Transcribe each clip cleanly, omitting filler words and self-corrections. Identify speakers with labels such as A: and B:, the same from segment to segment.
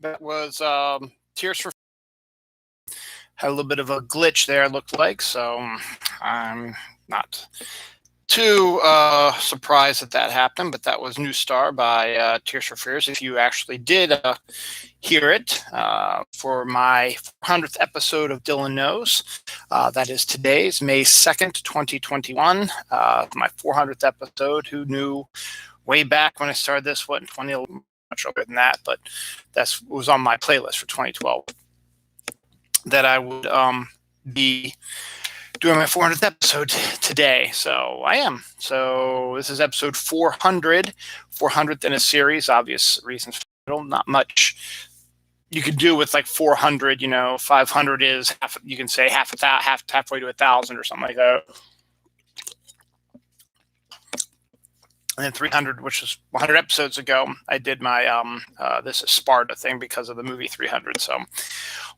A: That was Tears for had a little bit of a glitch there, it looked like. So I'm not too surprised that that happened. But that was New Star by Tears for Fears. If you actually did hear it for my 400th episode of Dylan Knows, that is today's May 2nd, 2021. My 400th episode. Who knew way back when I started this, what, in 2011? Much older than that, but that was on my playlist for 2012 that I would be doing my 400th episode today. So I am. So this is episode 400, 400th in a series. Obvious reasons for it. Not much you could do with like 400. 500 is half. You can say halfway to 1,000 or something like that. And then 300, which was 100 episodes ago, I did my this is Sparta thing because of the movie 300. So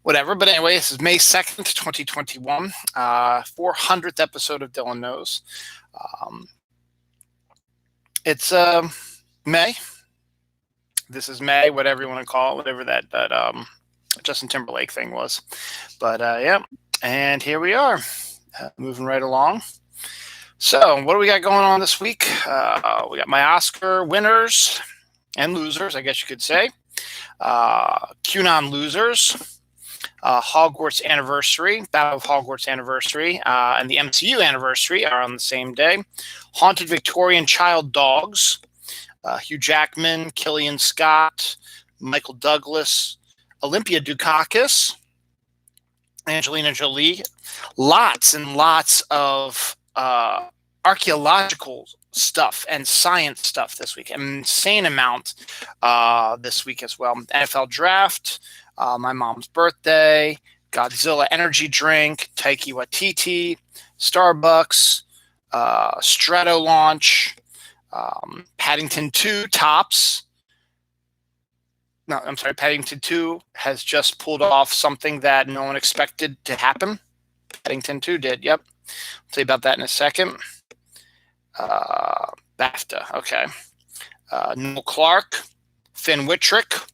A: whatever. But anyway, this is May 2nd, 2021, 400th episode of Dylan Knows. It's May. This is May, whatever you want to call it, whatever that Justin Timberlake thing was. But yeah, and here we are, moving right along. So, what do we got going on this week? We got my Oscar winners and losers, I guess you could say. QAnon losers, Hogwarts anniversary, Battle of Hogwarts anniversary, and the MCU anniversary are on the same day. Haunted Victorian child dogs, Hugh Jackman, Killian Scott, Michael Douglas, Olympia Dukakis, Angelina Jolie. Lots and lots of archaeological stuff and science stuff this week. An insane amount this week as well. NFL draft, my mom's birthday, Godzilla energy drink, Taiki Waititi, Starbucks, Strato launch, Paddington 2 tops. No, I'm sorry. Paddington 2 has just pulled off something that no one expected to happen. Paddington 2 did. Yep. I'll tell you about that in a second. BAFTA. Okay. Noel Clark, Finn Wittrick,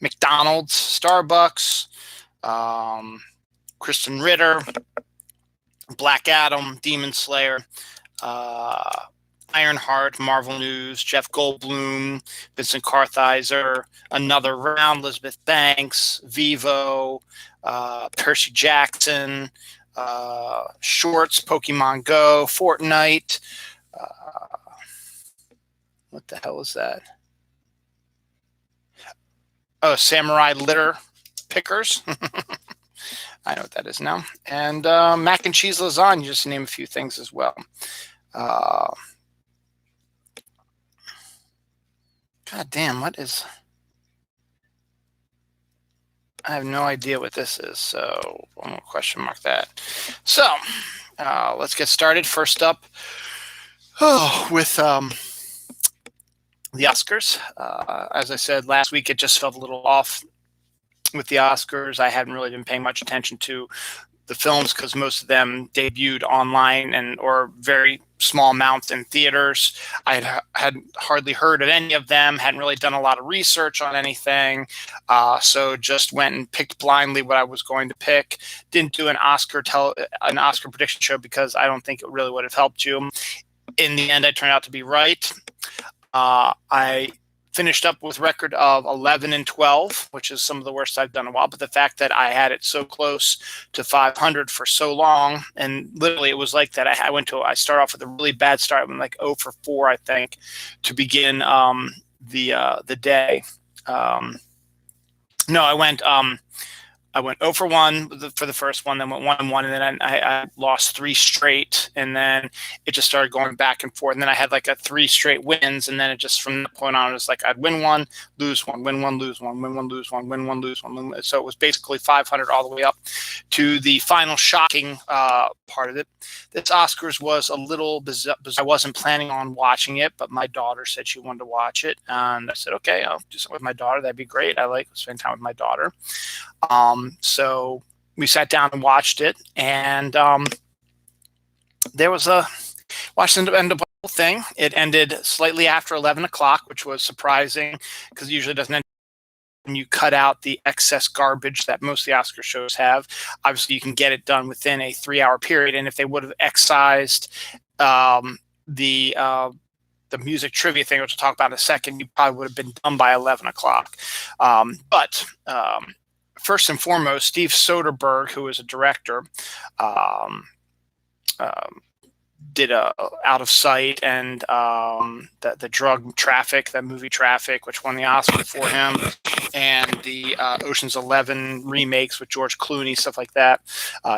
A: McDonald's, Starbucks, Kristen Ritter, Black Adam, Demon Slayer, Ironheart, Marvel News, Jeff Goldblum, Vincent Kartheiser, Another Round, Elizabeth Banks, Vivo, Percy Jackson, Shorts, Pokemon Go, Fortnite. What the hell is that? Oh, Samurai Litter Pickers. I know what that is now. And mac and cheese lasagna, just to name a few things as well. God damn, what is... I have no idea what this is, so I'm going to question mark that. So, let's get started. First up, with the Oscars. As I said last week, it just felt a little off with the Oscars. I hadn't really been paying much attention to the films because most of them debuted online or very small amounts in theaters. I had hardly heard of any of them, hadn't really done a lot of research on anything, so just went and picked blindly what I was going to pick. Didn't do an Oscar prediction show because I don't think it really would have helped you. In the end, I turned out to be right. I finished up with record of 11-12, which is some of the worst I've done in a while. But the fact that I had it so close to 500 for so long, and literally it was like that. I started off with a really bad start. I went like 0 for 4, I think, to begin the day. No, I went 0 for 1 for the first one, then went 1-1, and then I lost 3 straight, and then it just started going back and forth. And then I had like 3 straight wins, and then it just from that point on, it was like I'd win 1, lose 1, win 1, lose 1, win 1, lose 1, win 1, lose 1. So it was basically 500 all the way up to the final shocking part of it. This Oscars was a little bizarre. I wasn't planning on watching it, but my daughter said she wanted to watch it, and I said, okay, I'll do something with my daughter. That'd be great. I like spending time with my daughter. So we sat down and watched it, and there was watched the end of the whole thing. It ended slightly after 11 o'clock, which was surprising because it usually doesn't end when you cut out the excess garbage that most of the Oscar shows have. Obviously, you can get it done within a 3-hour period. And if they would have excised the music trivia thing, which we'll talk about in a second, you probably would have been done by 11 o'clock. But first and foremost, Steve Soderbergh, who is a director, did Out of Sight and the drug Traffic, that movie Traffic, which won the Oscar for him, and the Ocean's 11 remakes with George Clooney, stuff like that.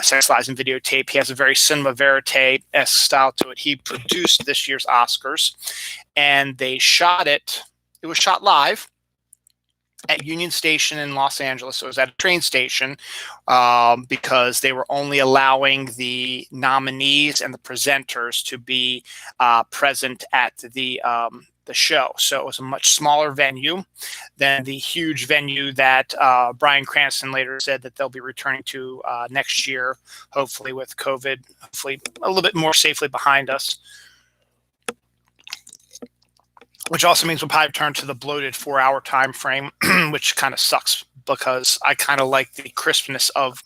A: Sex, Lies, and Videotape. He has a very cinema verite-esque style to it. He produced this year's Oscars, and they shot it. It was shot live at Union Station in Los Angeles. So it was at a train station because they were only allowing the nominees and the presenters to be present at the show. So it was a much smaller venue than the huge venue that Bryan Cranston later said that they'll be returning to next year, hopefully with COVID, hopefully a little bit more safely behind us. Which also means we'll probably turn to the bloated 4-hour time frame, which kind of sucks because I kind of like the crispness of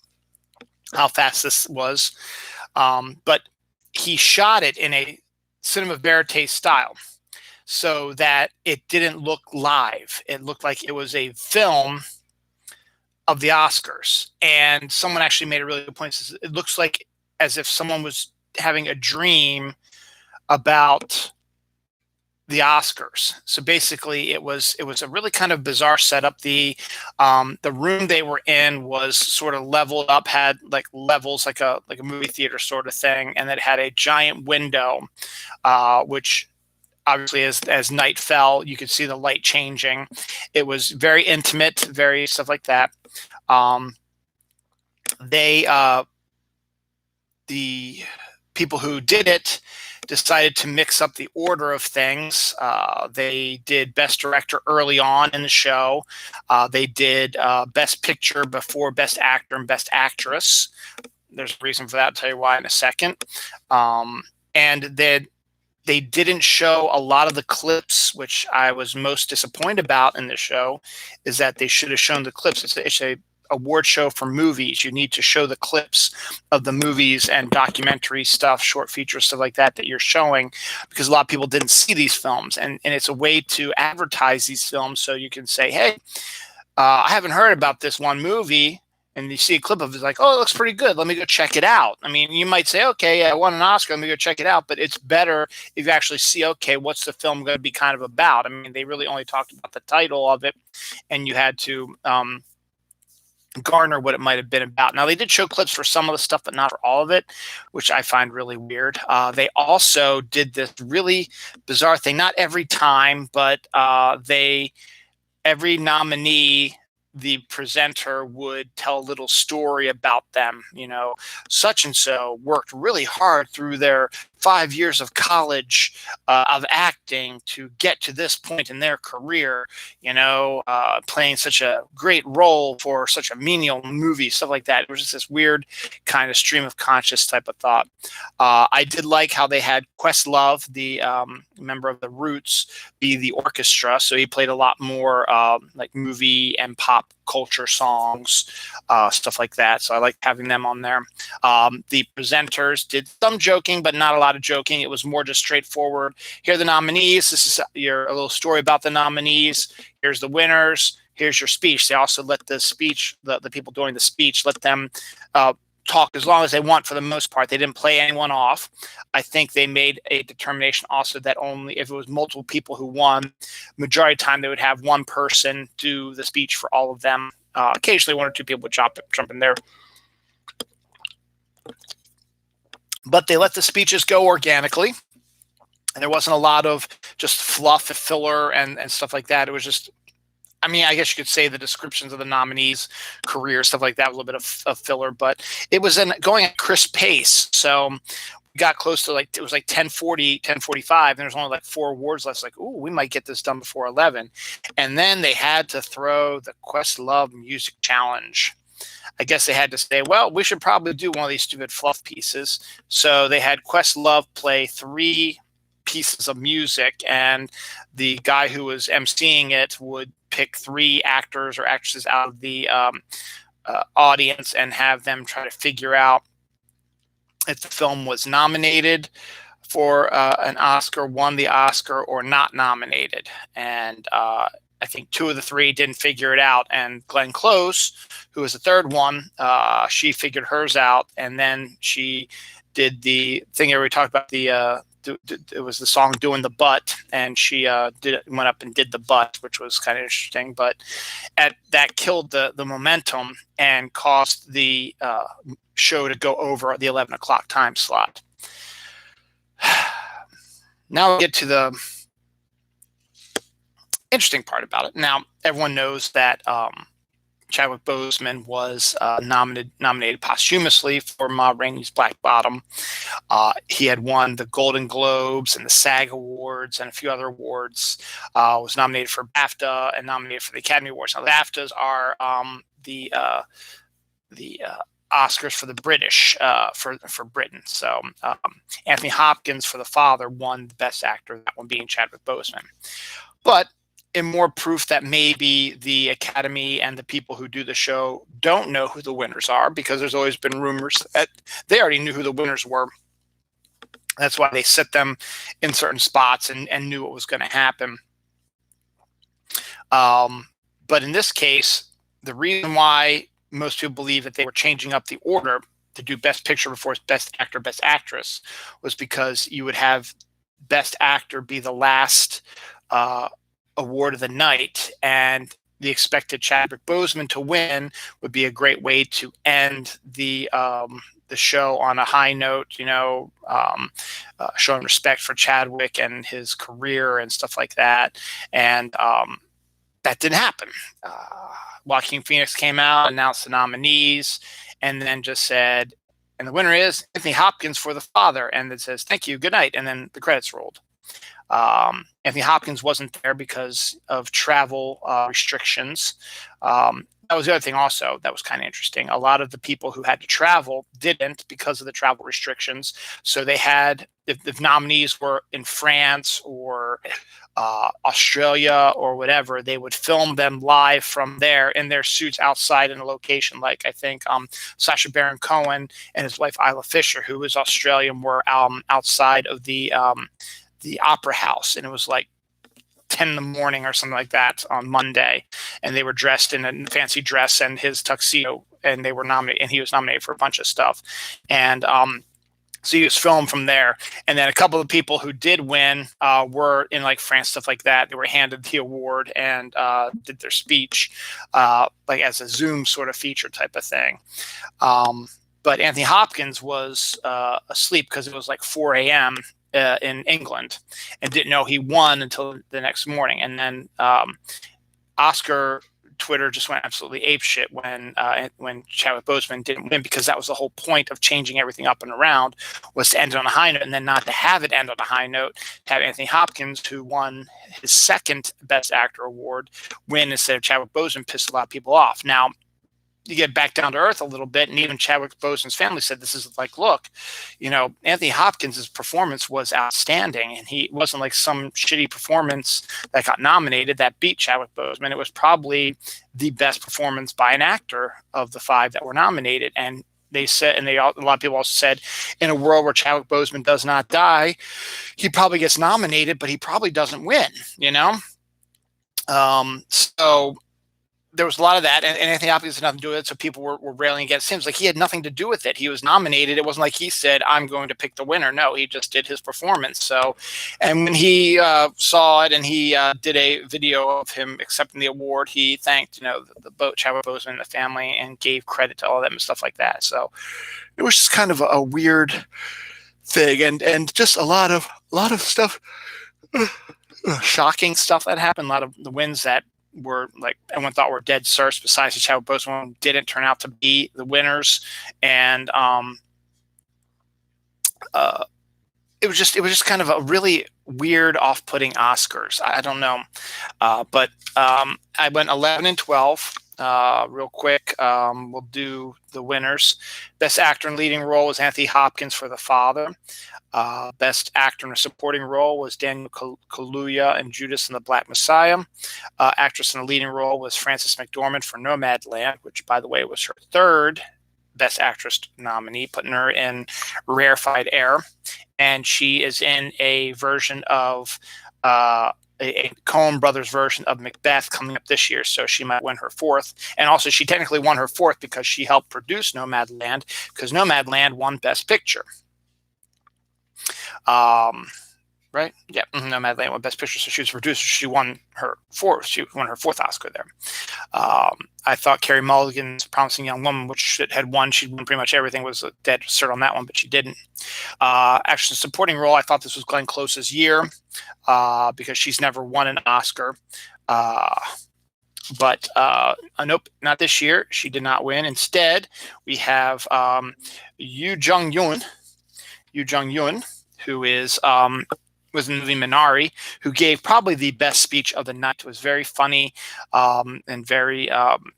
A: how fast this was. But he shot it in a cinema verite style so that it didn't look live. It looked like it was a film of the Oscars. And someone actually made a really good point. It looks like as if someone was having a dream about the Oscars. So basically it was a really kind of bizarre setup. The room they were in was sort of leveled up, had like levels, like a movie theater sort of thing, and it had a giant window, which obviously as night fell, you could see the light changing. It was very intimate, very stuff like that. The people who did it decided to mix up the order of things. They did Best Director early on in the show. They did Best Picture before Best Actor and Best Actress. There's a reason for that. I'll tell you why in a second. And then they didn't show a lot of the clips, which I was most disappointed about in the show, is that they should have shown the clips. It's a award show for movies. You need to show the clips of the movies and documentary stuff, short features, stuff like that you're showing, because a lot of people didn't see these films, and it's a way to advertise these films. So you can say, hey, I haven't heard about this one movie, and you see a clip of it, it's like, oh, it looks pretty good, let me go check it out. I mean, you might say, okay, I won an Oscar, let me go check it out, but it's better if you actually see, okay, what's the film going to be kind of about? I mean, they really only talked about the title of it, and you had to garner what it might have been about. Now, they did show clips for some of the stuff, but not for all of it, which I find really weird. They also did this really bizarre thing, not every time, but every nominee, the presenter would tell a little story about them. You know, such and so worked really hard through their 5 years of college of acting to get to this point in their career, playing such a great role for such a menial movie, stuff like that. It was just this weird kind of stream of conscious type of thought. I did like how they had Questlove, the member of the Roots, be the orchestra. So he played a lot more like movie and pop culture songs, stuff like that. So I like having them on there. The presenters did some joking, but not a lot of joking. It was more just straightforward. Here are the nominees. This is a little story about the nominees. Here's the winners. Here's your speech. They also let the speech, the people doing the speech, let them talk as long as they want for the most part. They didn't play anyone off. I think they made a determination also that only if it was multiple people who won, majority of the time they would have one person do the speech for all of them. Occasionally one or two people would jump in there. But they let the speeches go organically. And there wasn't a lot of just fluff, filler, and stuff like that. It was just, I mean, I guess you could say the descriptions of the nominees' career, stuff like that, a little bit of filler, but it was going at crisp pace. So we got close to it was like 10:40, 10:45, and there's only like 4 awards left. It's like, ooh, we might get this done before 11. And then they had to throw the Questlove Music Challenge. I guess they had to say, well, we should probably do one of these stupid fluff pieces. So they had Questlove play 3 pieces of music, and the guy who was emceeing it would pick 3 actors or actresses out of the audience and have them try to figure out if the film was nominated for an Oscar, won the Oscar, or not nominated. And I think 2 of the 3 didn't figure it out. And Glenn Close, who was the third one, she figured hers out, and then she did the thing that we talked about. It was the song "Doing the Butt," and she went up and did the butt, which was kind of interesting. But that killed the momentum and caused the show to go over the 11 o'clock time slot. Now we get to the interesting part about it. Now, everyone knows that Chadwick Boseman was nominated posthumously for Ma Rainey's Black Bottom. He had won the Golden Globes and the SAG Awards and a few other awards. Was nominated for BAFTA and nominated for the Academy Awards. Now, the BAFTAs are the Oscars for the British, for Britain. So Anthony Hopkins for The Father won the Best Actor, that one being Chadwick Boseman. But in more proof that maybe the Academy and the people who do the show don't know who the winners are, because there's always been rumors that they already knew who the winners were. That's why they set them in certain spots and knew what was going to happen. But in this case, the reason why most people believe that they were changing up the order to do Best Picture before Best Actor, Best Actress was because you would have Best Actor be the last award of the night, and the expected Chadwick Boseman to win would be a great way to end the show on a high note, showing respect for Chadwick and his career and stuff like that. And that didn't happen. Joaquin Phoenix came out, announced the nominees, and then just said, and the winner is Anthony Hopkins for The Father, and it says, thank you, good night, and then the credits rolled. Anthony Hopkins wasn't there because of travel restrictions. That was the other thing also that was kind of interesting. A lot of the people who had to travel didn't because of the travel restrictions. So they had, if nominees were in France or Australia or whatever, they would film them live from there in their suits outside in a location. Like I think Sacha Baron Cohen and his wife Isla Fisher, who was Australian, were outside of the Opera House, and it was like 10 in the morning or something like that on Monday, and they were dressed in a fancy dress and his tuxedo, and they were nominated, and he was nominated for a bunch of stuff. And so he was filmed from there. And then a couple of people who did win were in like France, stuff like that. They were handed the award and did their speech like as a Zoom sort of feature type of thing. But Anthony Hopkins was asleep because it was like 4 a.m. In England, and didn't know he won until the next morning. And then Oscar Twitter just went absolutely apeshit when Chadwick Boseman didn't win, because that was the whole point of changing everything up and around, was to end on a high note, and then not to have it end on a high note, to have Anthony Hopkins, who won his second Best Actor award, win instead of Chadwick Boseman, pissed a lot of people off. Now, you get back down to earth a little bit, and even Chadwick Boseman's family said, this is like, look, Anthony Hopkins' performance was outstanding, and he wasn't like some shitty performance that got nominated that beat Chadwick Boseman. It was probably the best performance by an actor of the 5 that were nominated. And they said, and a lot of people also said, in a world where Chadwick Boseman does not die, he probably gets nominated, but he probably doesn't win, So there was a lot of that, and Anthony Hopkins had nothing to do with it, so people were railing against him. It's like he had nothing to do with it. He was nominated. It wasn't like he said, I'm going to pick the winner. No, he just did his performance. So, and when he saw it, and he did a video of him accepting the award, he thanked, the Chadwick Boseman and the family, and gave credit to all of them and stuff like that. So it was just kind of a weird thing, and just a lot of stuff, shocking stuff that happened. A lot of the wins that were like everyone thought were dead certs, besides the Chadwick Boseman, didn't turn out to be the winners. And it was just kind of a really weird, off-putting Oscars. I don't know, but I went 11 and 12. real quick. We'll do the winners. Best actor in leading role was Anthony Hopkins for The Father. Best actor in a supporting role was Daniel Kaluuya in Judas and the Black Messiah. Actress in a leading role was Frances McDormand for Nomadland, which, by the way, was her third Best Actress nominee, putting her in Rarefied Air. And she is in a version of a Coen Brothers version of Macbeth coming up this year, so she might win her fourth. And also, she technically won her fourth because she helped produce Nomadland, because Nomadland won Best Picture. Right? Yeah, Nomadland won Best Picture, so she was a producer. She won her fourth. She won her fourth Oscar there. I thought Carey Mulligan's Promising Young Woman, which had won, she'd won pretty much everything, was a dead cert on that one, but she didn't. Actually, supporting role, I thought this was Glenn Close's year because she's never won an Oscar. But nope, not this year. She did not win. Instead, we have Yoo Jung-yoon, who is was in the movie Minari, who gave probably the best speech of the night. It was very funny and very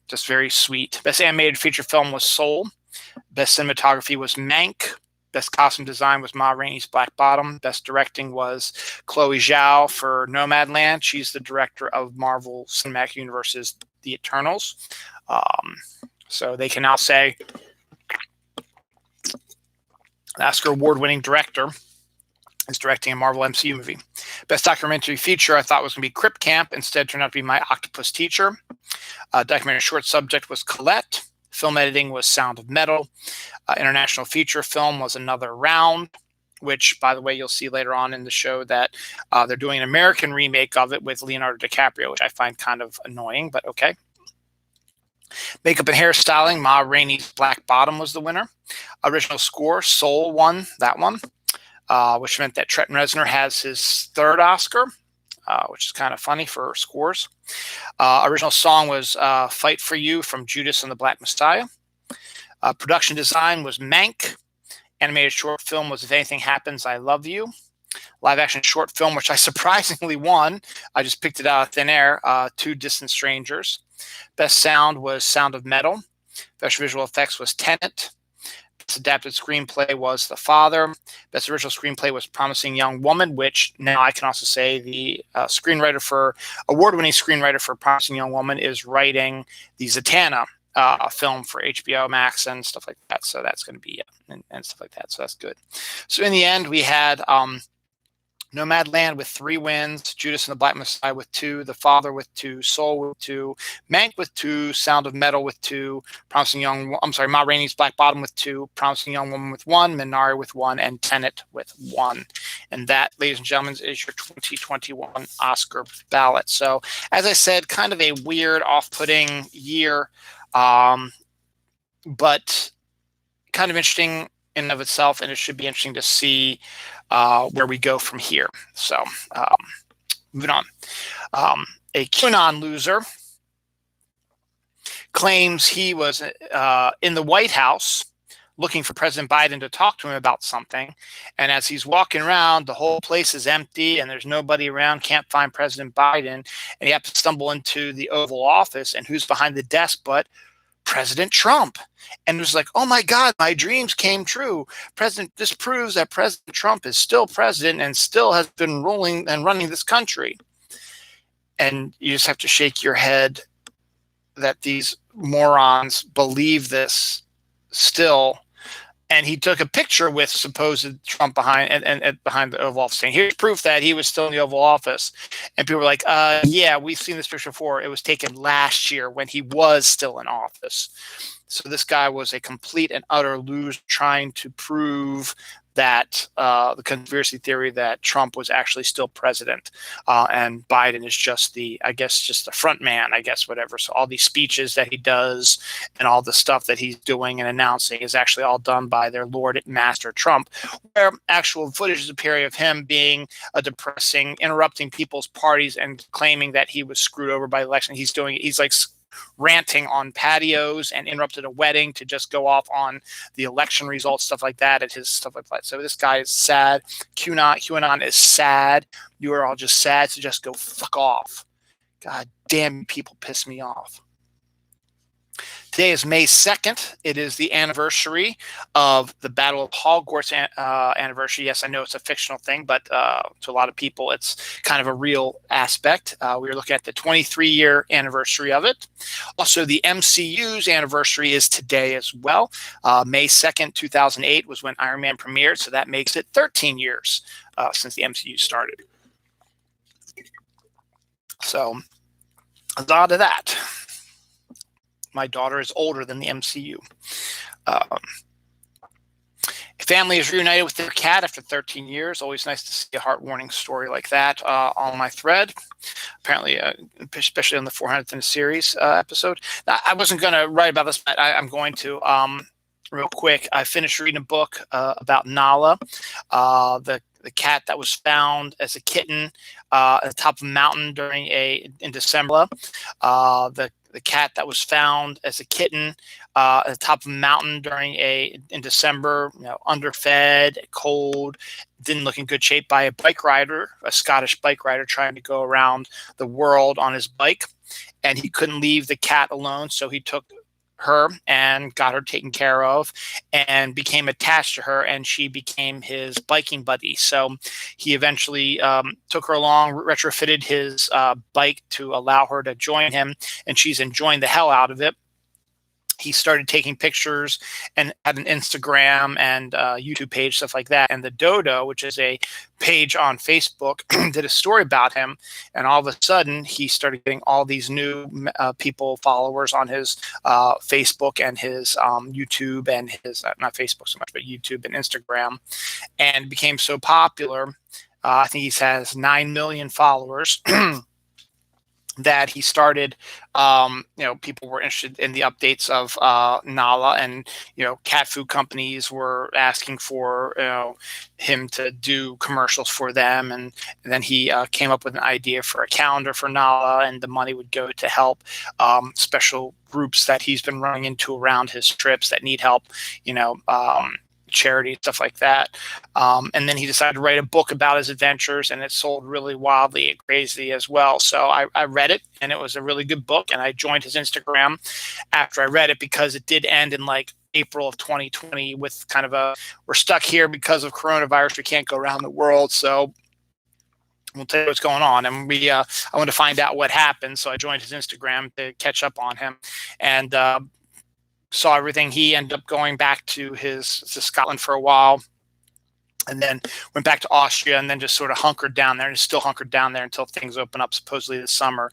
A: just very sweet. Best animated feature film was Soul. Best cinematography was Mank. Best costume design was Ma Rainey's Black Bottom. Best directing was Chloe Zhao for Nomadland. She's the director of Marvel Cinematic Universe's The Eternals. So they can now say Oscar award-winning director is directing a Marvel MCU movie. Best documentary feature I thought was going to be Crip Camp. Instead, turned out to be My Octopus Teacher. Documentary short subject was Colette. Film editing was Sound of Metal. International feature film was Another Round, which, by the way, you'll see later on in the show that they're doing an American remake of it with Leonardo DiCaprio, which I find kind of annoying, but okay. Makeup and hairstyling, Ma Rainey's Black Bottom was the winner. Original score, Soul won that one. Which meant that Trent Reznor has his third Oscar, which is kind of funny for scores. Original song was Fight for You from Judas and the Black Messiah. Production design was Mank. Animated short film was If Anything Happens, I Love You. Live action short film, which I surprisingly won. I just picked it out of thin air, Two Distant Strangers. Best sound was Sound of Metal. Best visual effects was Tenet. Best adapted screenplay was The Father. Best original screenplay was Promising Young Woman, which now I can also say the award-winning screenwriter for Promising Young Woman is writing the Zatanna film for HBO Max and stuff like that. So that's going to be and stuff like that. So that's good. So in the end, we had Nomadland with 3 wins, Judas and the Black Messiah with 2, The Father with 2, Soul with 2, Mank with 2, Sound of Metal with 2, Ma Rainey's Black Bottom with 2, Promising Young Woman with 1, Minari with 1, and Tenet with 1. And that, ladies and gentlemen, is your 2021 Oscar ballot. So, as I said, kind of a weird, off-putting year, but kind of interesting in and of itself, and it should be interesting to see where we go from here. So, moving on. A QAnon loser claims he was in the White House looking for President Biden to talk to him about something. And as he's walking around, the whole place is empty and there's nobody around, can't find President Biden. And he happens to stumble into the Oval Office, and who's behind the desk but President Trump. And it was like, oh my God, my dreams came true. This proves that President Trump is still president and still has been ruling and running this country. And you just have to shake your head that these morons believe this still. And he took a picture with supposed Trump behind the Oval Office, saying, here's proof that he was still in the Oval Office. And people were like, yeah, we've seen this picture before. It was taken last year when he was still in office. So this guy was a complete and utter loser trying to prove that the conspiracy theory that Trump was actually still president and Biden is just the front man, whatever. So all these speeches that he does and all the stuff that he's doing and announcing is actually all done by their Lord and Master Trump, where actual footage is appearing of him being depressing, interrupting people's parties and claiming that he was screwed over by the election. He's like ranting on patios and interrupted a wedding to just go off on the election results, stuff like that, and his stuff like that. So this guy is sad. QAnon is sad. You are all just sad, so just go fuck off. God damn, people piss me off. Today is May 2nd. It is the anniversary of the Battle of Hogwarts anniversary. Yes, I know it's a fictional thing, but to a lot of people, it's kind of a real aspect. We are looking at the 23-year anniversary of it. Also, the MCU's anniversary is today as well. May 2nd, 2008 was when Iron Man premiered, so that makes it 13 years since the MCU started. So, a lot of that. My daughter is older than the MCU. Family is reunited with their cat after 13 years. Always nice to see a heartwarming story like that on my thread. Apparently, especially on the 400th in a series episode. Now, I wasn't going to write about this, but I'm going to. Real quick, I finished reading a book about Nala, the cat that was found as a kitten at the top of a mountain in December. The cat that was found as a kitten at the top of a mountain in December, underfed, cold, didn't look in good shape by a bike rider, a Scottish bike rider trying to go around the world on his bike, and he couldn't leave the cat alone, so he took her and got her taken care of and became attached to her, and she became his biking buddy. So he eventually took her along, retrofitted his bike to allow her to join him, and she's enjoying the hell out of it. He started taking pictures and had an Instagram and YouTube page, stuff like that. And the Dodo, which is a page on Facebook, did a story about him. And all of a sudden, he started getting all these new followers on his Facebook and his YouTube and his, not Facebook so much, but YouTube and Instagram, and became so popular. I think he has 9 million followers. That he started, people were interested in the updates of Nala, and cat food companies were asking for him to do commercials for them, and then he came up with an idea for a calendar for Nala, and the money would go to help special groups that he's been running into around his trips that need help, charity, stuff like that. And then he decided to write a book about his adventures, and it sold really wildly and crazy as well. So I read it, and it was a really good book, and I joined his Instagram after I read it because it did end in like April of 2020 with kind of we're stuck here because of coronavirus. We can't go around the world. So we'll tell you what's going on. And I wanted to find out what happened. So I joined his Instagram to catch up on him, and saw everything. He ended up going back to Scotland for a while, and then went back to Austria, and then just sort of hunkered down there, and is still hunkered down there until things open up. Supposedly this summer,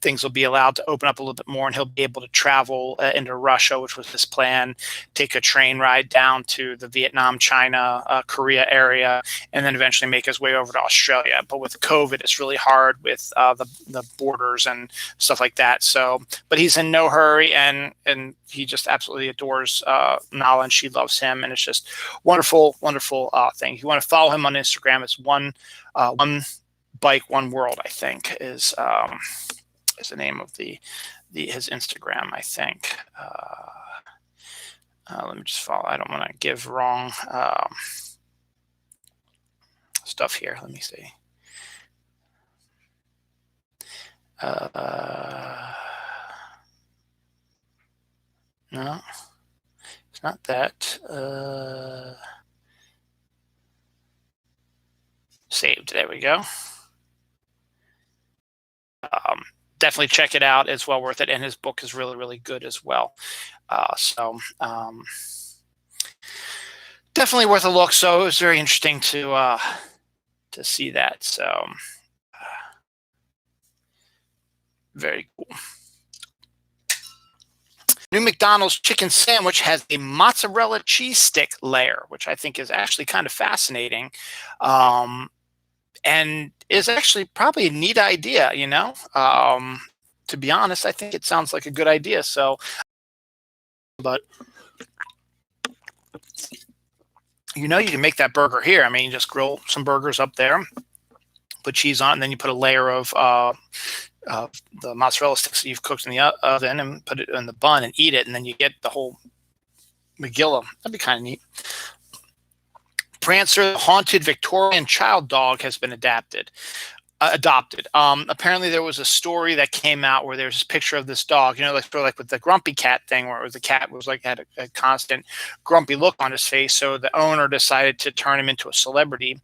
A: things will be allowed to open up a little bit more, and he'll be able to travel into Russia, which was his plan, take a train ride down to the Vietnam, China, Korea area, and then eventually make his way over to Australia. But with COVID, it's really hard with the borders and stuff like that. So, but he's in no hurry, and he just absolutely adores Nala, and she loves him, and it's just wonderful, wonderful thing. If you want to follow him on Instagram, it's one bike, one world, I think, is the name of his Instagram, I think. Let me just follow. I don't want to give wrong stuff here. Let me see. No, it's not that. Saved. There we go. Definitely check it out. It's well worth it, and his book is really, really good as well. Definitely worth a look. So it was very interesting to see that. So very cool. New McDonald's chicken sandwich has a mozzarella cheese stick layer, which I think is actually kind of fascinating. And is actually probably a neat idea, to be honest, I think it sounds like a good idea. So, but you can make that burger here. I mean, you just grill some burgers up there, put cheese on, and then you put a layer of the mozzarella sticks that you've cooked in the oven, and put it in the bun and eat it, and then you get the whole Megillah. That'd be kind of neat. Prancer, the haunted Victorian child dog, has been adapted. adopted. Apparently, there was a story that came out where there's this picture of this dog, like sort of like with the grumpy cat thing, where it was the cat was like had a constant grumpy look on his face. So the owner decided to turn him into a celebrity,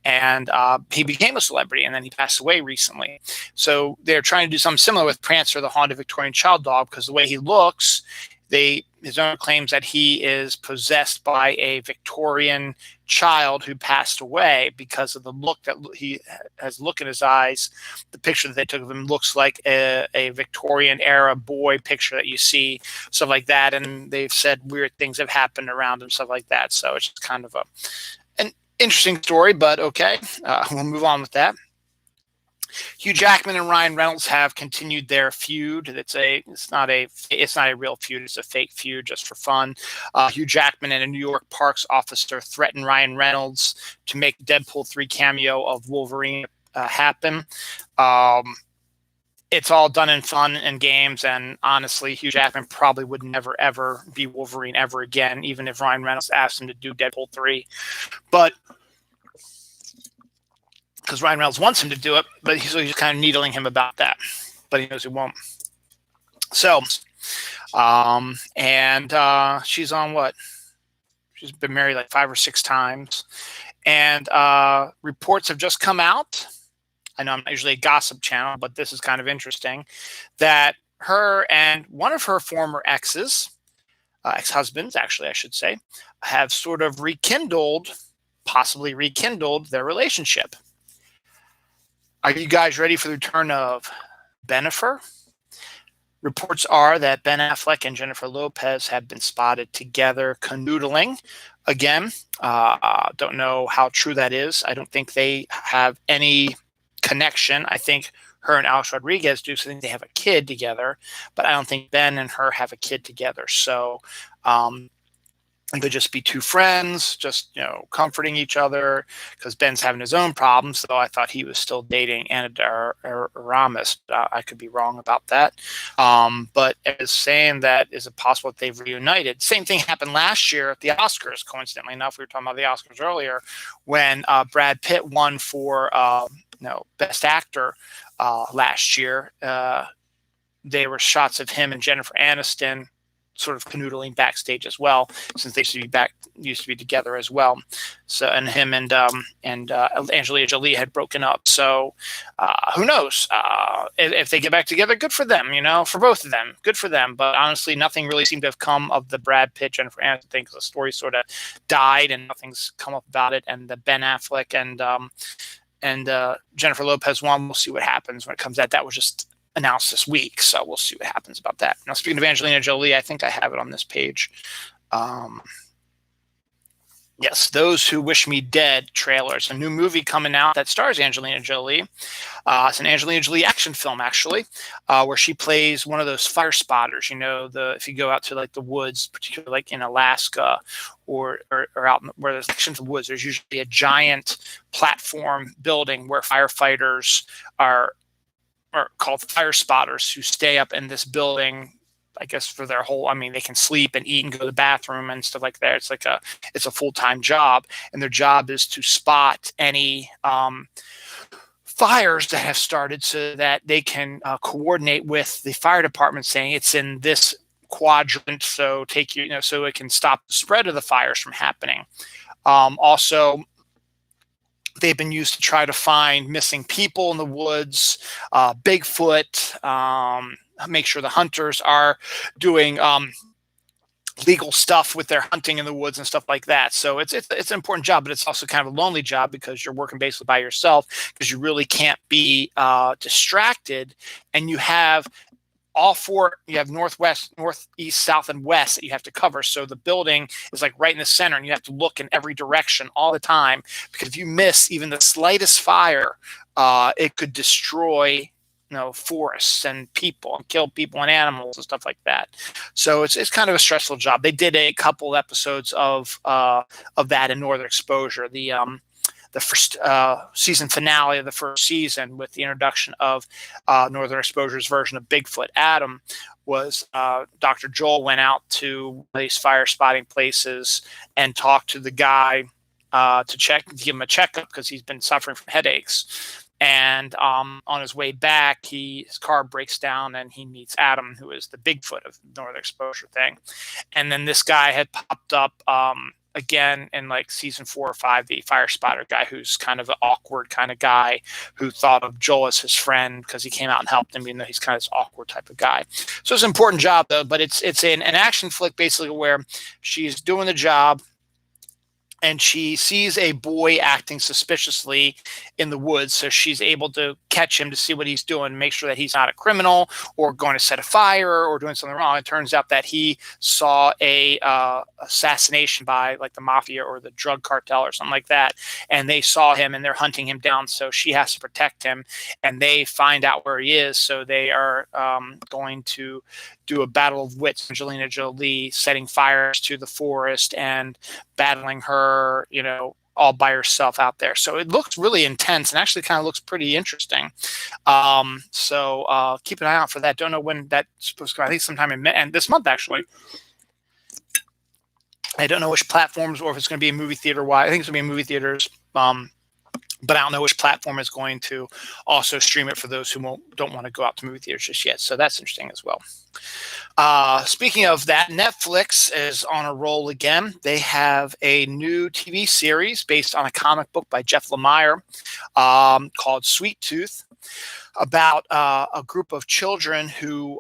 A: and he became a celebrity, and then he passed away recently. So they're trying to do something similar with Prancer, the haunted Victorian child dog, because the way he looks, his owner claims that he is possessed by a Victorian child who passed away because of the look that he has. Look in his eyes. The picture that they took of him looks like a Victorian era boy picture that you see, stuff like that. And they've said weird things have happened around him, stuff like that. So it's just kind of an interesting story, but okay, we'll move on with that. Hugh Jackman and Ryan Reynolds have continued their feud. It's not a real feud. It's a fake feud just for fun. Hugh Jackman and a New York Parks officer threatened Ryan Reynolds to make Deadpool 3 cameo of Wolverine happen. It's all done in fun and games, and honestly, Hugh Jackman probably would never, ever be Wolverine ever again, even if Ryan Reynolds asked him to do Deadpool 3. But because Ryan Reynolds wants him to do it, but he's kind of needling him about that, but he knows he won't. So, she's on what? She's been married like 5 or 6 times, and reports have just come out. I know I'm not usually a gossip channel, but this is kind of interesting, that her and one of her former ex-husbands, actually, I should say, have sort of possibly rekindled their relationship. Are you guys ready for the return of Bennifer? Reports are that Ben Affleck and Jennifer Lopez have been spotted together canoodling. Again, don't know how true that is. I don't think they have any connection. I think her and Alex Rodriguez do, so I think they have a kid together, but I don't think Ben and her have a kid together. So it could just be 2 friends, just comforting each other, because Ben's having his own problems. Though I thought he was still dating Anna Aramis. I could be wrong about that. But it's saying that is it possible that they've reunited? Same thing happened last year at the Oscars. Coincidentally enough, we were talking about the Oscars earlier when Brad Pitt won for Best Actor last year. There were shots of him and Jennifer Aniston sort of canoodling backstage as well, since they used to be together as well. So, and him and Angelina Jolie had broken up. So, who knows? If they get back together, good for them. For both of them, good for them. But honestly, nothing really seemed to have come of the Brad Pitt Jennifer Aniston thing, because the story sort of died and nothing's come up about it. And the Ben Affleck and Jennifer Lopez one, we'll see what happens when it comes out. That was just announced this week, so we'll see what happens about that. Now, speaking of Angelina Jolie, I think I have it on this page. Yes, Those Who Wish Me Dead trailer. It's a new movie coming out that stars Angelina Jolie. It's an Angelina Jolie action film, actually, where she plays one of those fire spotters. If you go out to like the woods, particularly like in Alaska or out where there's sections of woods, there's usually a giant platform building where firefighters are called fire spotters, who stay up in this building, I guess, for their whole, they can sleep and eat and go to the bathroom and stuff like that. It's a full-time job, and their job is to spot any fires that have started, so that they can coordinate with the fire department, saying it's in this quadrant, so so it can stop the spread of the fires from happening. Also, they've been used to try to find missing people in the woods, Bigfoot, make sure the hunters are doing legal stuff with their hunting in the woods and stuff like that. So it's an important job, but it's also kind of a lonely job, because you're working basically by yourself, because you really can't be distracted. And you have you have northwest, northeast, south, and west that you have to cover. So the building is like right in the center, and you have to look in every direction all the time, because if you miss even the slightest fire, it could destroy forests and people, and kill people and animals and stuff like that. So it's kind of a stressful job. They did a couple episodes of that in Northern Exposure. The first season finale of the first season, with the introduction of Northern Exposure's version of Bigfoot, Adam, was Dr. Joel went out to these fire spotting places and talked to the guy to give him a checkup, because he's been suffering from headaches. And on his way back, his car breaks down, and he meets Adam, who is the Bigfoot of the Northern Exposure thing. And then this guy had popped up again in like season 4 or 5, the fire spotter guy, who's kind of an awkward kind of guy who thought of Joel as his friend because he came out and helped him, even though he's kind of this awkward type of guy. So it's an important job, though, but it's an action flick basically where she's doing the job, and she sees a boy acting suspiciously in the woods. So she's able to catch him to see what he's doing, make sure that he's not a criminal or going to set a fire or doing something wrong. It turns out that he saw a assassination by like the mafia or the drug cartel or something like that. And they saw him and they're hunting him down. So she has to protect him, and they find out where he is. So they are going to do a battle of wits. Angelina Jolie setting fires to the forest and battling her, all by herself out there. So it looks really intense and actually kind of looks pretty interesting. So keep an eye out for that. Don't know when that's supposed to come. I think sometime in this month, actually. I don't know which platforms or if it's going to be a movie theater wide. I think it's going to be in movie theaters. But I don't know which platform is going to also stream it for those who don't want to go out to movie theaters just yet. So that's interesting as well. Speaking of that, Netflix is on a roll again. They have a new TV series based on a comic book by Jeff Lemire called Sweet Tooth, about a group of children who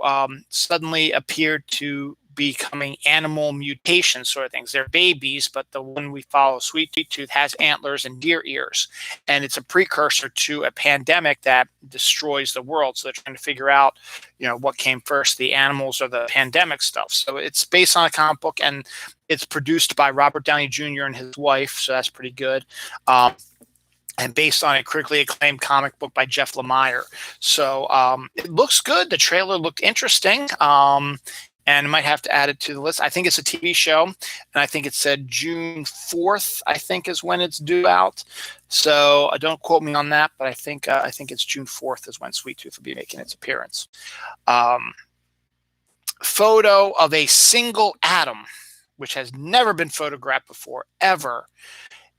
A: suddenly appeared to becoming animal mutation sort of things. They're babies, but the one we follow, Sweet Tooth, has antlers and deer ears. And it's a precursor to a pandemic that destroys the world. So they're trying to figure out, what came first, the animals or the pandemic stuff. So it's based on a comic book, and it's produced by Robert Downey Jr. and his wife. So that's pretty good. And based on a critically acclaimed comic book by Jeff Lemire. So it looks good. The trailer looked interesting. And I might have to add it to the list. I think it's a TV show, and I think it said June 4th, I think, is when it's due out. So don't quote me on that, but I think it's June 4th is when Sweet Tooth will be making its appearance. Photo of a single atom, which has never been photographed before, ever,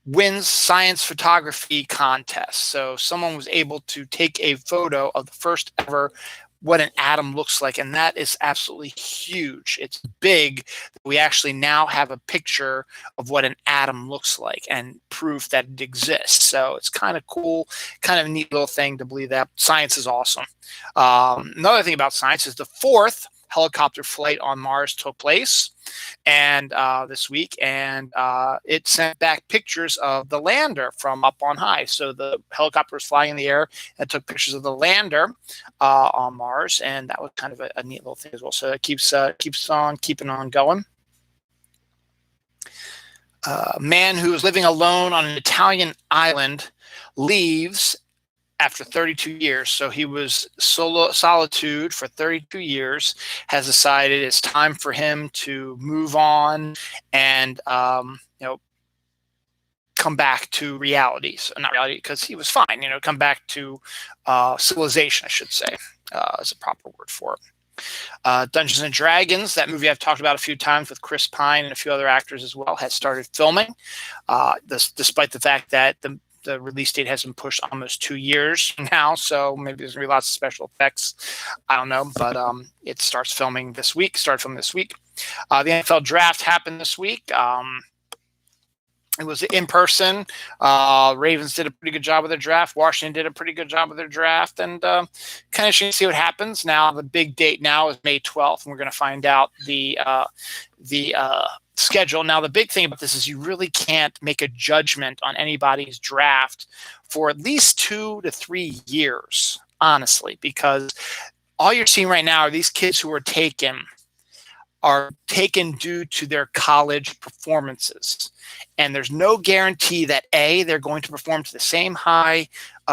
A: wins science photography contest. So someone was able to take a photo of the first ever what an atom looks like, and that is absolutely huge. It's big. We actually now have a picture of what an atom looks like and proof that it exists. So it's kind of cool, kind of a neat little thing to believe that. Science is awesome. Another thing about science is the 4th helicopter flight on Mars took place and this week, and it sent back pictures of the lander from up on high. So the helicopter was flying in the air and took pictures of the lander on Mars, and that was kind of a neat little thing as well. So it keeps on keeping on going. A man who is living alone on an Italian island leaves after 32 years. So he was solitude for 32 years, has decided it's time for him to move on and, come back to reality. So not reality, because he was fine, come back to civilization, I should say, is a proper word for it. Dungeons and Dragons, that movie I've talked about a few times with Chris Pine and a few other actors as well, has started filming, despite the fact that the release date has been pushed almost 2 years now, so maybe there's going to be lots of special effects. I don't know, but it started filming this week. The NFL draft happened this week. It was in person. Ravens did a pretty good job with their draft. Washington did a pretty good job with their draft, and kind of interesting to see what happens. Now, the big date now is May 12th, and we're going to find out the schedule. Now, the big thing about this is you really can't make a judgment on anybody's draft for at least 2 to 3 years, honestly, because all you're seeing right now are these kids who are taken due to their college performances. And there's no guarantee that A, they're going to perform to the same high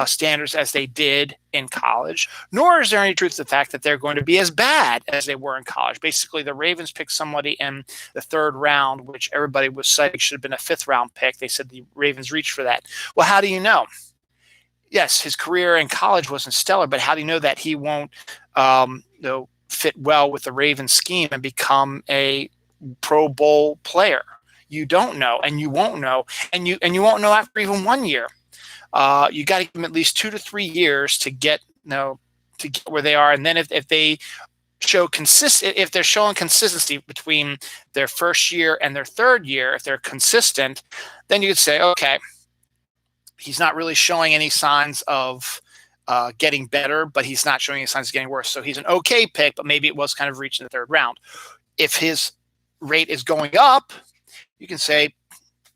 A: standards as they did in college, nor is there any truth to the fact that they're going to be as bad as they were in college. Basically, the Ravens picked somebody in the 3rd round, which everybody was saying should have been a 5th round pick. They said the Ravens reached for that. Well, how do you know? Yes, his career in college wasn't stellar, but how do you know that he won't fit well with the Ravens scheme and become a Pro Bowl player? You don't know, and you won't know, and you won't know after even 1 year. you got to give them at least 2 to 3 years to get to get where they are. And then if they if they're showing consistency between their first year and their third year, if they're consistent, then you could say, okay, he's not really showing any signs of getting better, but he's not showing any signs of getting worse. So he's an okay pick, but maybe it was kind of reaching the third round. If his rate is going up, you can say,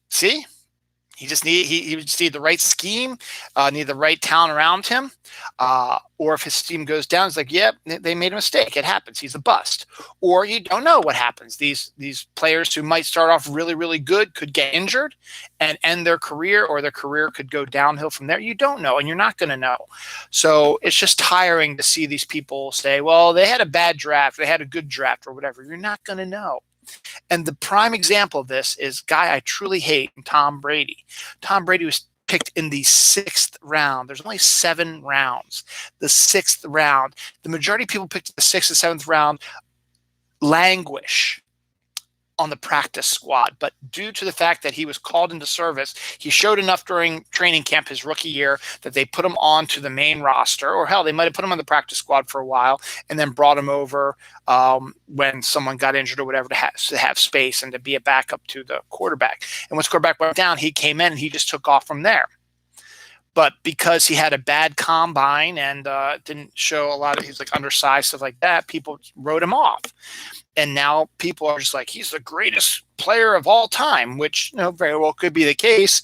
A: see, he just need the right scheme, need the right talent around him. Or if his team goes down, it's like, yep, they made a mistake. It happens. He's a bust. Or you don't know what happens. These players who might start off really, really good could get injured and end their career, or their career could go downhill from there. You don't know, and you're not going to know. So it's just tiring to see these people say, well, they had a bad draft, they had a good draft, or whatever. You're not going to know. And the prime example of this is a guy I truly hate, Tom Brady. Tom Brady was picked in the 6th round. There's only 7 rounds. The 6th round. The majority of people picked the 6th and 7th round languish on the practice squad. But due to the fact that he was called into service, he showed enough during training camp his rookie year that they put him onto the main roster, or hell, they might have put him on the practice squad for a while and then brought him over when someone got injured or whatever to have space and to be a backup to the quarterback. And once quarterback went down, he came in and he just took off from there. But because he had a bad combine and didn't show a lot of, he's like undersized, stuff like that, people wrote him off. And now people are just like, he's the greatest player of all time, which very well could be the case.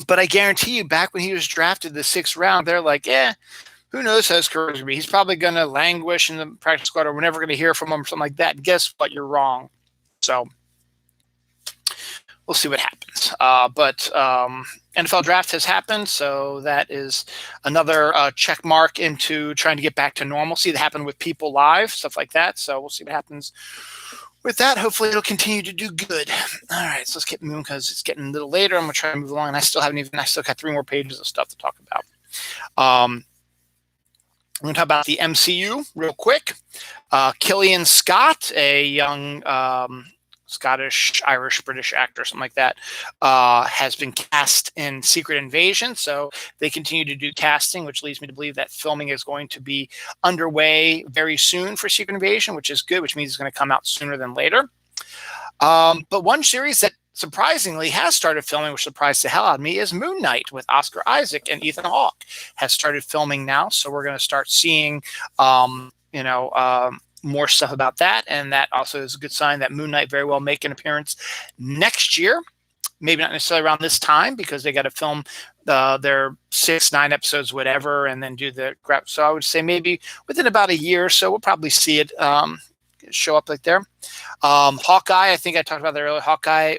A: But I guarantee you, back when he was drafted the 6th round, they're like, who knows how his career is going to be. He's probably going to languish in the practice squad, or we're never going to hear from him, or something like that. And guess what? You're wrong. So we'll see what happens. But NFL draft has happened, so that is another check mark into trying to get back to normalcy. That happened with people live, stuff like that. So we'll see what happens with that. Hopefully it'll continue to do good. All right, so let's get moving because it's getting a little later. I'm going to try to move along, and I still got 3 more pages of stuff to talk about. I'm going to talk about the MCU real quick. Killian Scott, a young Scottish, Irish, British actor, something like that, has been cast in Secret Invasion. So they continue to do casting, which leads me to believe that filming is going to be underway very soon for Secret Invasion, which is good, which means it's going to come out sooner than later. But one series that surprisingly has started filming, which surprised the hell out of me, is Moon Knight with Oscar Isaac and Ethan Hawke. Has started filming now, so we're going to start seeing, more stuff about that, and that also is a good sign that Moon Knight very well make an appearance next year. Maybe not necessarily around this time, because they got to film their 6-9 episodes, whatever, and then do the grab. So I would say maybe within about a year or so, we'll probably see it show up like there. Hawkeye, I think I talked about that earlier. Hawkeye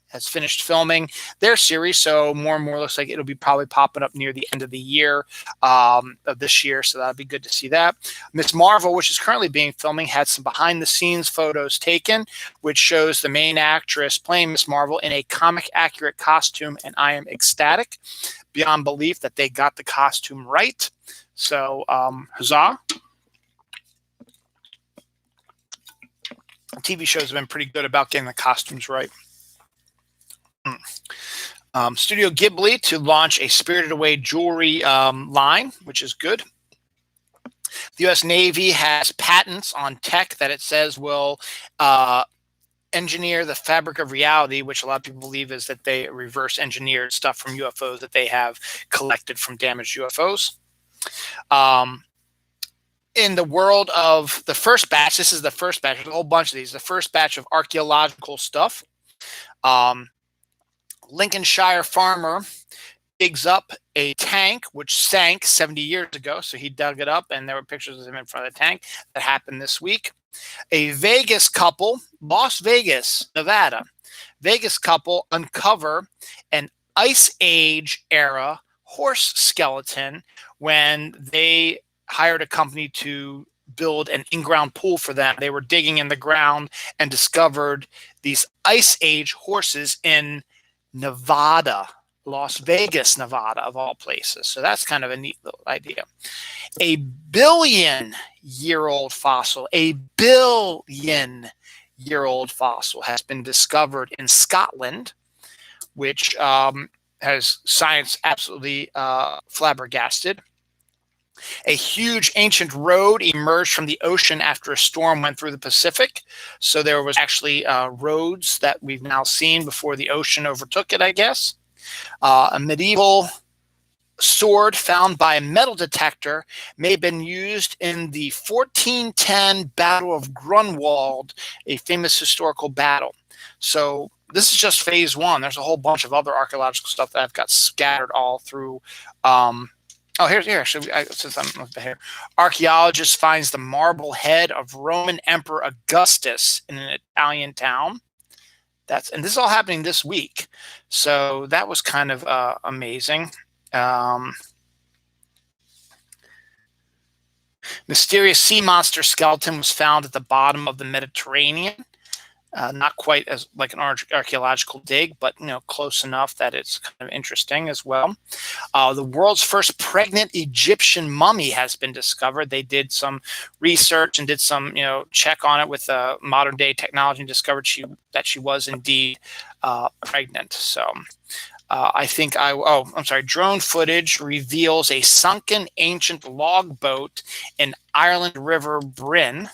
A: has finished filming their series, so more and more looks like it'll be probably popping up near the end of the year of this year, so that'll be good to see that. Miss Marvel, which is currently being filming, had some behind-the-scenes photos taken, which shows the main actress playing Miss Marvel in a comic-accurate costume, and I am ecstatic beyond belief that they got the costume right. So, huzzah. TV shows have been pretty good about getting the costumes right. Studio Ghibli to launch a Spirited Away jewelry line, which is good. The U.S. Navy has patents on tech that it says will engineer the fabric of reality, which a lot of people believe is that they reverse engineered stuff from UFOs that they have collected from damaged UFOs. In the world of the first batch, this is the first batch, there's a whole bunch of these, the first batch of archaeological stuff. Lincolnshire farmer digs up a tank which sank 70 years ago. So he dug it up, and there were pictures of him in front of the tank. That happened this week. A Vegas couple, Las Vegas, Nevada, Vegas couple uncover an Ice Age era horse skeleton when they hired a company to build an in-ground pool for them. They were digging in the ground and discovered these Ice Age horses in Nevada, Las Vegas, Nevada, of all places. So that's kind of a neat little idea. A billion-year-old fossil, has been discovered in Scotland, which has science absolutely flabbergasted. A huge ancient road emerged from the ocean after a storm went through the Pacific. So there was actually roads that we've now seen before the ocean overtook it, I guess. A medieval sword found by a metal detector may have been used in the 1410 Battle of Grunwald, a famous historical battle. So this is just phase one. There's a whole bunch of other archaeological stuff that I've got scattered all through. Here. Actually, since I'm here, archaeologist finds the marble head of Roman Emperor Augustus in an Italian town. And this is all happening this week, so that was kind of amazing. Mysterious sea monster skeleton was found at the bottom of the Mediterranean. Not quite as like an archaeological dig, but close enough that it's kind of interesting as well. The world's first pregnant Egyptian mummy has been discovered. They did some research and did some check on it with modern day technology and discovered that she was indeed pregnant. So I think drone footage reveals a sunken ancient log boat in Ireland River Bryn.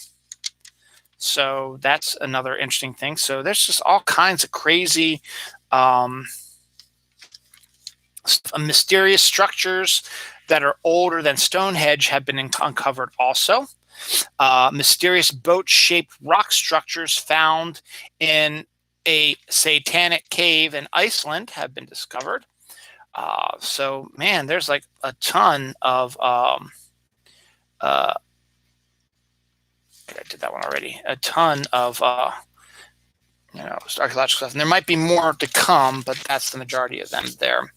A: So that's another interesting thing. So there's just all kinds of crazy mysterious structures that are older than Stonehenge have been uncovered also. Mysterious boat-shaped rock structures found in a satanic cave in Iceland have been discovered. So, man, there's like a ton of I did that one already. A ton of archaeological stuff, and there might be more to come, but that's the majority of them there.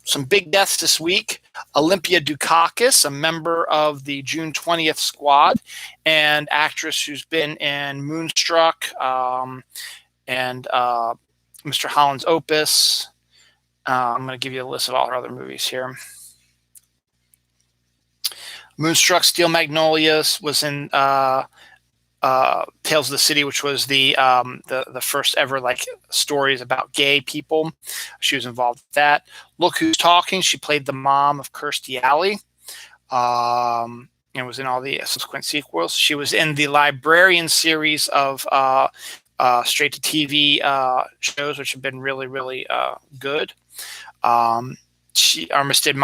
A: Some big deaths this week. Olympia Dukakis, a member of the June 20th squad, and actress who's been in Moonstruck and Mr. Holland's Opus. I'm going to give you a list of all her other movies here. Moonstruck, Steel Magnolias, was in Tales of the City, which was the first ever stories about gay people. She was involved with that. Look Who's Talking. She played the mom of Kirstie Alley, and was in all the subsequent sequels. She was in the Librarian series of straight to TV shows, which have been really, really good. Armistead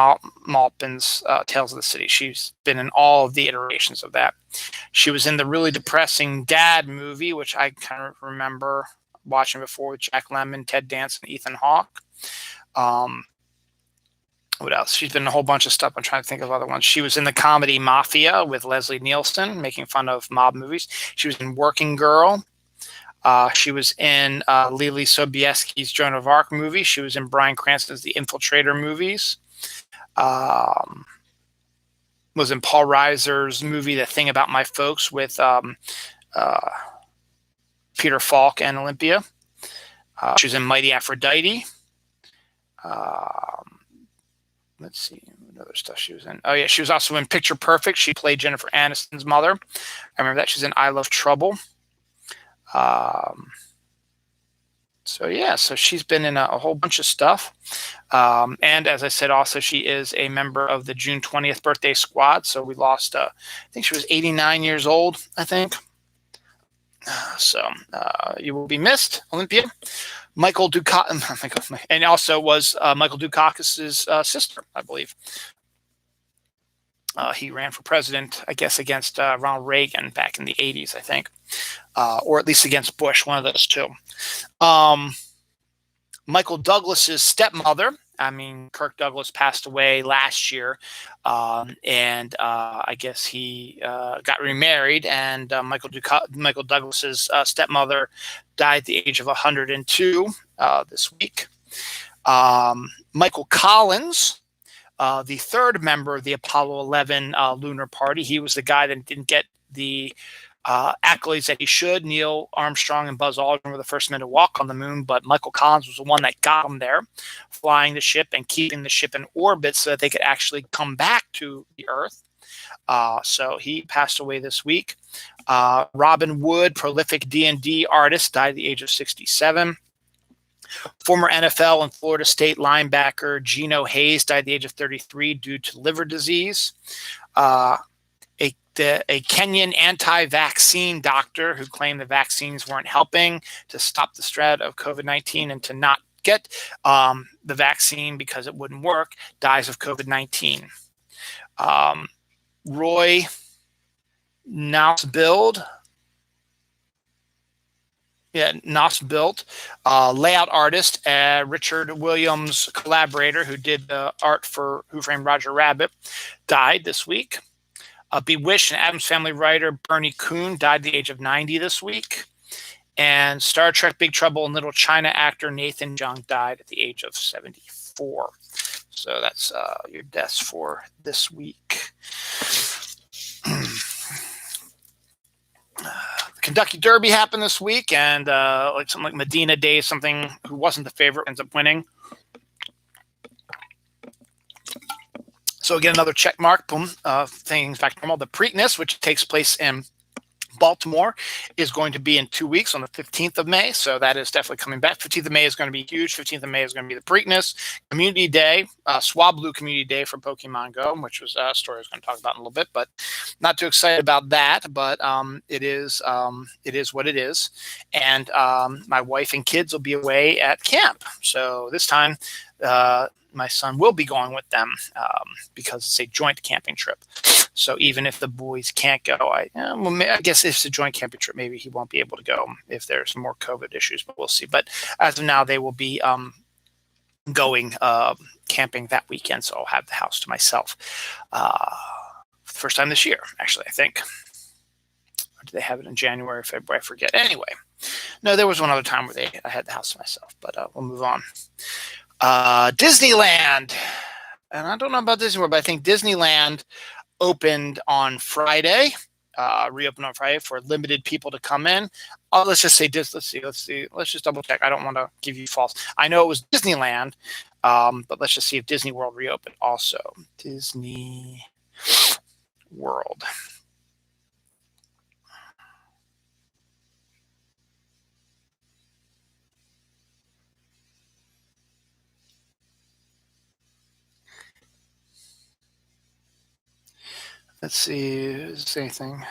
A: Maupin's Tales of the City. She's been in all of the iterations of that. She was in the really depressing Dad movie, which I kind of remember watching before, with Jack Lemmon, Ted Danson, and Ethan Hawke. What else? She's been in a whole bunch of stuff. I'm trying to think of other ones. She was in the comedy Mafia with Leslie Nielsen, making fun of mob movies. She was in Working Girl. She was in Lily Sobieski's Joan of Arc movie. She was in Bryan Cranston's The Infiltrator movies. Was in Paul Reiser's movie The Thing About My Folks with Peter Falk and Olympia. She was in Mighty Aphrodite. Let's see what other stuff she was in. Oh yeah, she was also in Picture Perfect. She played Jennifer Aniston's mother. I remember that. She's in I Love Trouble. So she's been in a whole bunch of stuff. And as I said, also, she is a member of the June 20th birthday squad. So we lost, I think she was 89 years old, I think. You will be missed, Olympia. Michael Dukakis, and also was Michael Dukakis' sister, I believe. He ran for president, I guess, against Ronald Reagan back in the 80s, I think. Or at least against Bush, one of those two. Michael Douglas's stepmother. I mean, Kirk Douglas passed away last year, and I guess he got remarried. And Michael Douglas's stepmother died at the age of 102 this week. Michael Collins, the third member of the Apollo 11 lunar party. He was the guy that didn't get the accolades that he should. Neil Armstrong and Buzz Aldrin were the first men to walk on the moon, but Michael Collins was the one that got them there, flying the ship and keeping the ship in orbit so that they could actually come back to the Earth. So he passed away this week. Robin Wood, prolific D&D artist, died at the age of 67. Former NFL and Florida State linebacker Geno Hayes died at the age of 33 due to liver disease. A Kenyan anti-vaccine doctor who claimed the vaccines weren't helping to stop the spread of COVID-19 and to not get the vaccine because it wouldn't work, dies of COVID-19. Roy Nausbild, layout artist, Richard Williams' collaborator who did the art for Who Framed Roger Rabbit, died this week. Bewitched and Addams Family writer Bernie Kuhn died at the age of 90 this week. And Star Trek Big Trouble in Little China actor Nathan Jung died at the age of 74. So that's your deaths for this week. Kentucky Derby happened this week, and like something like Medina Day, something who wasn't the favorite ends up winning. So again, another check mark. Boom, things back to normal. The Preakness, which takes place in Baltimore, is going to be in 2 weeks on the 15th of May. So that is definitely coming back. 15th of May is going to be huge. 15th of May is going to be the Preakness. Community Day, Swablu Community Day for Pokemon Go, which was a story I was going to talk about in a little bit, but not too excited about that. But it is what it is. And my wife and kids will be away at camp. So this time, my son will be going with them because it's a joint camping trip. So even if the boys can't go, I guess if it's a joint camping trip, maybe he won't be able to go if there's more COVID issues, but we'll see. But as of now, they will be going camping that weekend, so I'll have the house to myself. First time this year, actually, I think. Or did they have it in January or February? I forget. Anyway, no, there was one other time where I had the house to myself, but we'll move on. Disneyland, and I don't know about Disney World, but I think Disneyland opened on Friday, reopened on Friday for limited people to come in. Let's just say let's just double check. I don't want to give you false. I know it was Disneyland, but let's just see if Disney World reopened also. Disney World. Let's see, is there anything?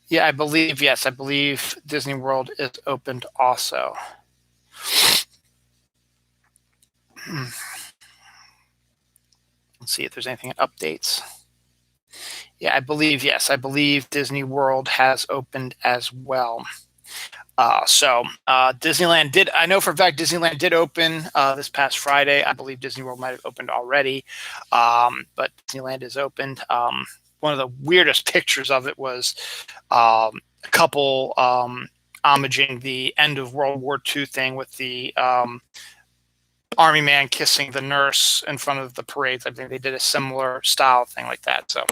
A: Yeah, I believe Disney World is opened also. Let's see if there's anything in updates. Yeah, I believe Disney World has opened as well. So Disneyland did, I know for a fact Disneyland did open this past Friday. I believe Disney World might have opened already, but Disneyland is opened. One of the weirdest pictures of it was a couple homaging the end of World War II thing with the army man kissing the nurse in front of the parades. I think they did a similar style thing like that. So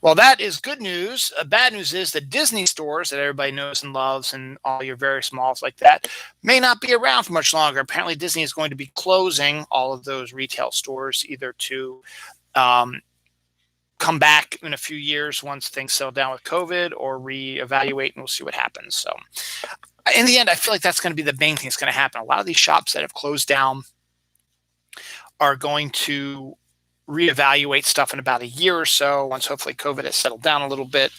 A: well, that is good news. Bad news is the Disney stores that everybody knows and loves and all your various malls like that may not be around for much longer. Apparently, Disney is going to be closing all of those retail stores either to come back in a few years once things settle down with COVID or reevaluate, and we'll see what happens. So in the end, I feel like that's going to be the main thing that's going to happen. A lot of these shops that have closed down are going to reevaluate stuff in about a year or so once hopefully COVID has settled down a little bit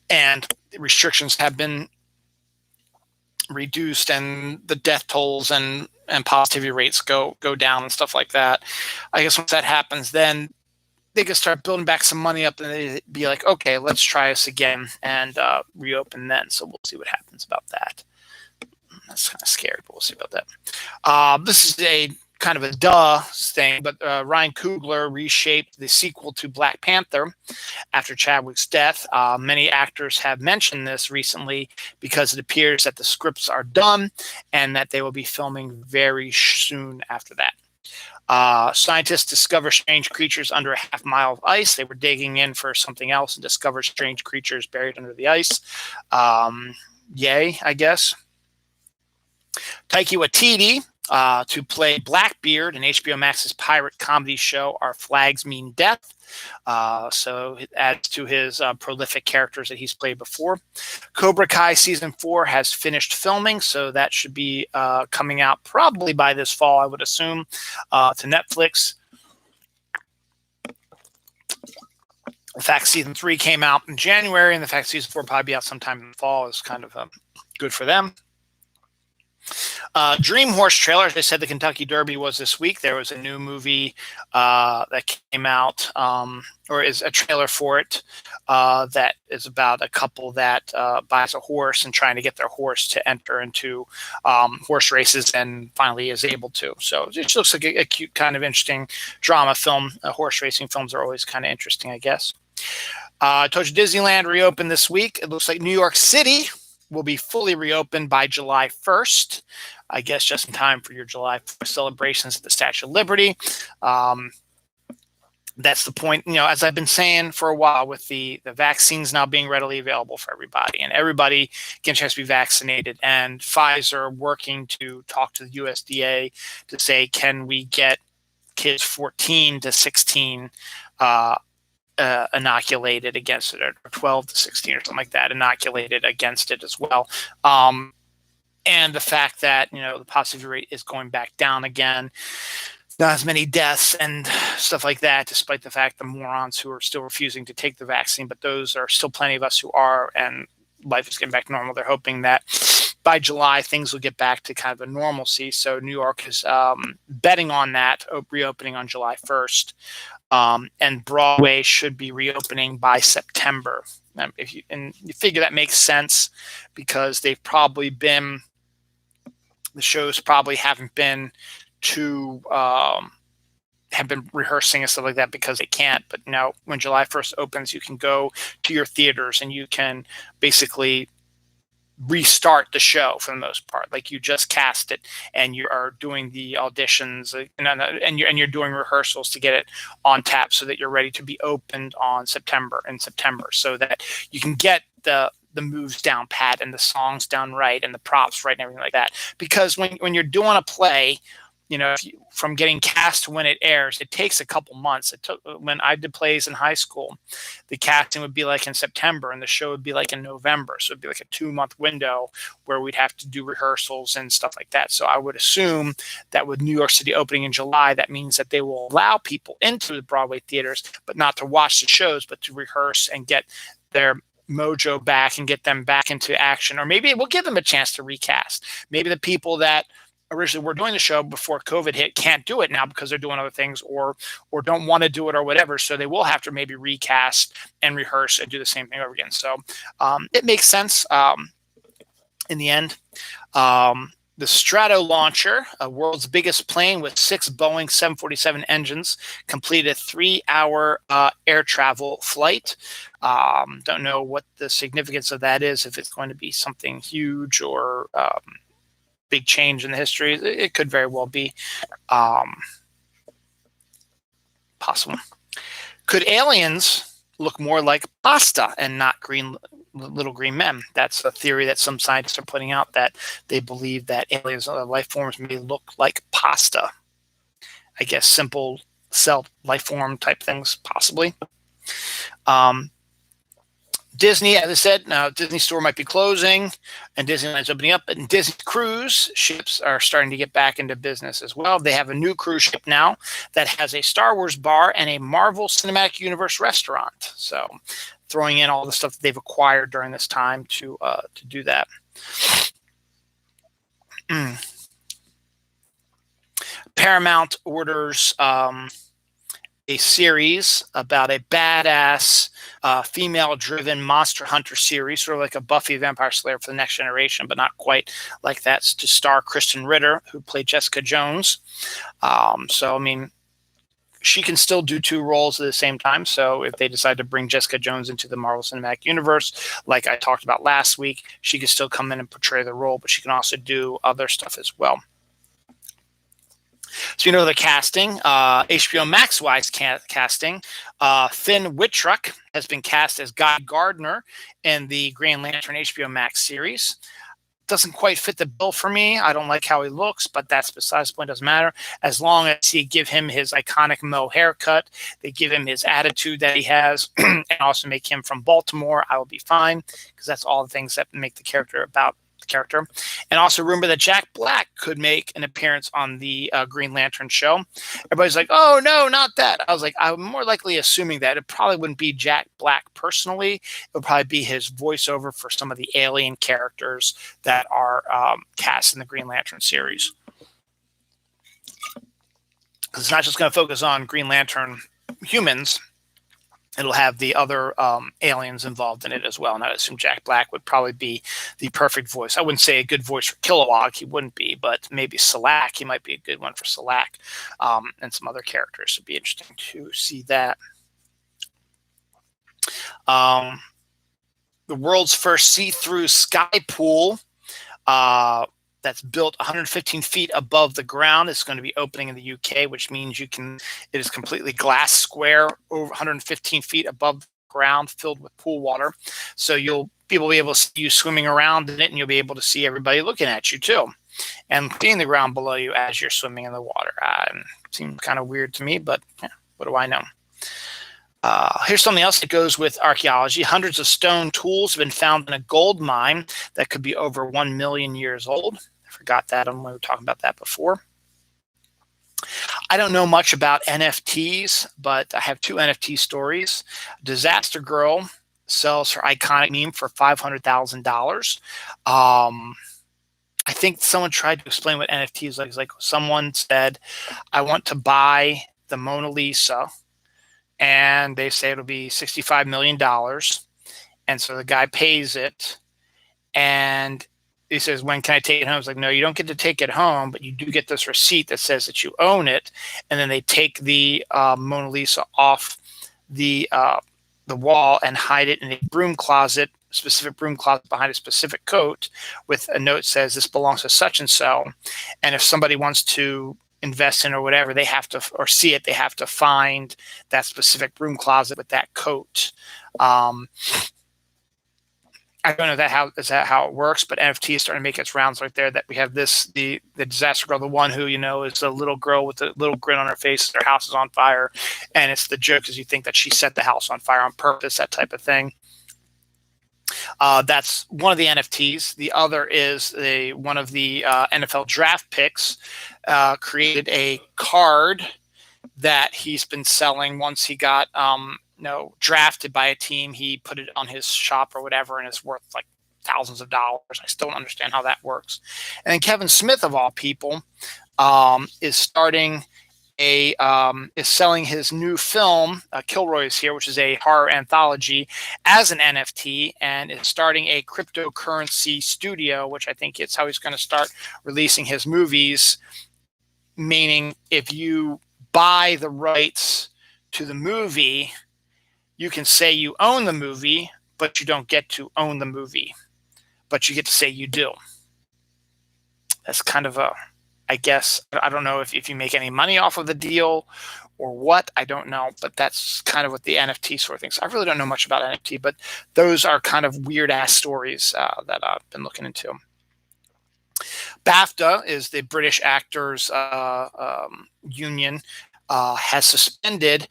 A: and restrictions have been reduced and the death tolls and positivity rates go down and stuff like that. I guess once that happens, then they can start building back some money up and they'd be like, okay, let's try this again and reopen then. So we'll see what happens about that. That's kind of scary, but we'll see about that. This is a kind of a thing, but Ryan Coogler reshaped the sequel to Black Panther after Chadwick's death. Many actors have mentioned this recently because it appears that the scripts are done and that they will be filming very soon after that. Scientists discover strange creatures under a half-mile of ice. They were digging in for something else and discovered strange creatures buried under the ice. Yay, I guess. Taika Waititi to play Blackbeard in HBO Max's pirate comedy show Our Flags Mean Death. So it adds to his prolific characters that he's played before. Cobra Kai Season 4 has finished filming, so that should be coming out probably by this fall, I would assume, to Netflix. In fact, Season 3 came out in January, and the fact Season 4 will probably be out sometime in the fall is kind of good for them. Dream Horse trailers. They said the Kentucky Derby was this week. There was a new movie that came out, or is a trailer for it, that is about a couple that buys a horse and trying to get their horse to enter into horse races, and finally is able to. So it just looks like a cute, kind of interesting drama film. Horse racing films are always kind of interesting, I guess. I told you Disneyland reopened this week. It looks like New York City will be fully reopened by July 1st, I guess just in time for your July 4th celebrations at the Statue of Liberty. That's the point, as I've been saying for a while, with the vaccines now being readily available for everybody, and everybody getting a chance to be vaccinated, and Pfizer working to talk to the USDA to say, can we get kids 14 to 16 inoculated against it, or 12 to 16 or something like that, inoculated against it as well. And the fact that, the positivity rate is going back down again, not as many deaths and stuff like that, despite the fact the morons who are still refusing to take the vaccine, but those are still plenty of us who are, and life is getting back to normal. They're hoping that by July, things will get back to kind of a normalcy. So New York is betting on that, reopening on July 1st. And Broadway should be reopening by September. You figure that makes sense, because the shows probably haven't been have been rehearsing and stuff like that because they can't. But now when July 1st opens, you can go to your theaters and you can basically restart the show for the most part. Like, you just cast it and you are doing the auditions and you're doing rehearsals to get it on tap so that you're ready to be opened in September, so that you can get the moves down pat and the songs down right and the props right and everything like that. Because when you're doing a play, from getting cast to when it airs, it takes a couple months. It took, when I did plays in high school, the casting would be like in September and the show would be like in November. So it'd be like a 2-month window where we'd have to do rehearsals and stuff like that. So I would assume that with New York City opening in July, that means that they will allow people into the Broadway theaters, but not to watch the shows, but to rehearse and get their mojo back and get them back into action. Or maybe it will give them a chance to recast. Maybe the people that originally were doing the show before COVID hit can't do it now because they're doing other things, or don't want to do it, or whatever. So they will have to maybe recast and rehearse and do the same thing over again. So it makes sense in the end. The Strato Launcher, a world's biggest plane with 6 Boeing 747 engines, completed a 3-hour air travel flight. Don't know what the significance of that is, if it's going to be something huge or big change in the history. It could very well be possible. Could aliens look more like pasta and not little green men? That's a theory that some scientists are putting out, that they believe that aliens, life forms, may look like pasta. I guess simple cell life form type things, possibly. Disney, as I said, now Disney Store might be closing and Disneyland's opening up, and Disney cruise ships are starting to get back into business as well. They have a new cruise ship now that has a Star Wars bar and a Marvel Cinematic Universe restaurant. So throwing in all the stuff that they've acquired during this time to do that. Paramount orders a series about a badass female-driven monster hunter series, sort of like a Buffy Vampire Slayer for the next generation, but not quite like that, to star Kristen Ritter, who played Jessica Jones. So, I mean, she can still do 2 roles at the same time. So if they decide to bring Jessica Jones into the Marvel Cinematic Universe, like I talked about last week, she can still come in and portray the role, but she can also do other stuff as well. So the casting, HBO Max-wise casting, Finn Wittrock has been cast as Guy Gardner in the Green Lantern HBO Max series. doesn't quite fit the bill for me. I don't like how he looks, but that's besides the point. Doesn't matter. As long as he give him his iconic Mo haircut, they give him his attitude that he has, and also make him from Baltimore, I will be fine, because that's all the things that make the character about the character. And also remember that Jack Black could make an appearance on the Green Lantern show. Everybody's like, oh, no, not that. I was like, I'm more likely assuming that it probably wouldn't be Jack Black personally. It would probably be his voiceover for some of the alien characters that are cast in the Green Lantern series. Because it's not just going to focus on Green Lantern humans. It'll have the other aliens involved in it as well. And I assume Jack Black would probably be the perfect voice. I wouldn't say a good voice for Kilowog. He wouldn't be, but maybe Selak. He might be a good one for Selak, and some other characters. It'd be interesting to see that. The world's first see-through sky pool that's built 115 feet above the ground. It's going to be opening in the UK, which means it is completely glass square, over 115 feet above the ground, filled with pool water. So people will be able to see you swimming around in it, and you'll be able to see everybody looking at you too, and seeing the ground below you as you're swimming in the water. Seems kind of weird to me, but what do I know? Here's something else that goes with archaeology. Hundreds of stone tools have been found in a gold mine that could be over 1 million years old. I forgot that when we were talking about that before. I don't know much about NFTs, but I have 2 NFT stories. Disaster Girl sells her iconic meme for $500,000. I think someone tried to explain what NFTs is like someone said, I want to buy the Mona Lisa, and they say it'll be $65 million. And so the guy pays it, and he says, when can I take it home? It's like, no, you don't get to take it home, but you do get this receipt that says that you own it. And then they take the Mona Lisa off the wall and hide it in a broom closet, specific broom closet behind a specific coat, with a note that says this belongs to such and so. And if somebody wants to invest in or whatever, they have to, or see it, they have to find that specific broom closet with that coat. I don't know is that how it works, but NFT is starting to make its rounds right there. That we have the Disaster Girl, the one who is a little girl with a little grin on her face. Their house is on fire, and it's the joke is you think that she set the house on fire on purpose, that type of thing. That's one of the NFTs. The other is one of the NFL draft picks created a card that he's been selling once he got drafted by a team. He put it on his shop or whatever, and it's worth like thousands of dollars. I still don't understand how that works. And then Kevin Smith, of all people, is selling his new film, Kilroy is Here, which is a horror anthology, as an NFT, and is starting a cryptocurrency studio, which I think it's how he's going to start releasing his movies. Meaning, if you buy the rights to the movie, you can say you own the movie, but you don't get to own the movie, but you get to say you do. That's kind of I guess, I don't know if you make any money off of the deal or what, I don't know, but that's kind of what the NFT sort of thing. So I really don't know much about NFT, but those are kind of weird ass stories that I've been looking into. BAFTA is the British Actors Union, has suspended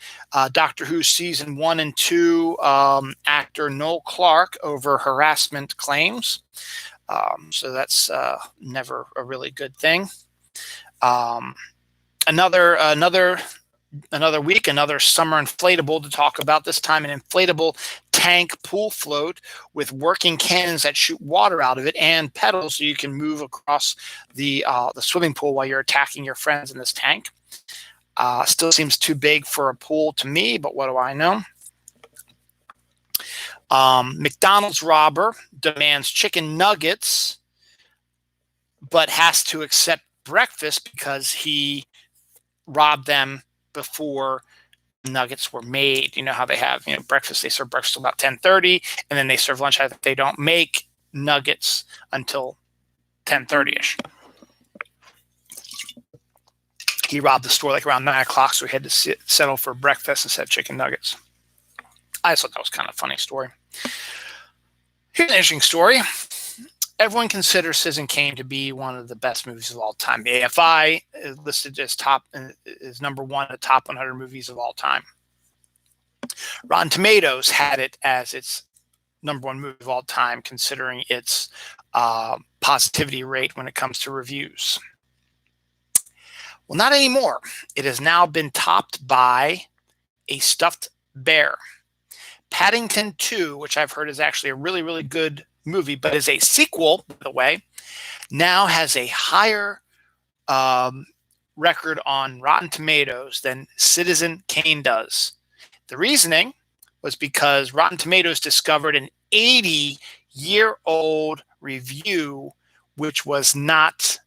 A: Doctor Who season 1 and 2 actor Noel Clarke over harassment claims. So that's never a really good thing. Another week, another summer inflatable to talk about. This time an inflatable tank pool float with working cannons that shoot water out of it and pedals so you can move across the swimming pool while you're attacking your friends in this tank. Still seems too big for a pool to me, but what do I know? McDonald's robber demands chicken nuggets, but has to accept breakfast because he robbed them before nuggets were made. You know how they have breakfast, they serve breakfast till about 10:30, and then they serve lunch. They don't make nuggets until 10:30ish. He robbed the store like around 9 o'clock, so he had to settle for breakfast instead of chicken nuggets. I just thought that was kind of a funny story. Here's an interesting story. everyone considers Citizen Kane to be one of the best movies of all time. The AFI is listed as is number one in the top 100 movies of all time. Rotten Tomatoes had it as its number one movie of all time, considering its positivity rate when it comes to reviews. Well, not anymore. It has now been topped by A Stuffed Bear. Paddington 2, which I've heard is actually a really, really good movie, but is a sequel, by the way, now has a higher record on Rotten Tomatoes than Citizen Kane does. The reasoning was because Rotten Tomatoes discovered an 80-year-old review, which was not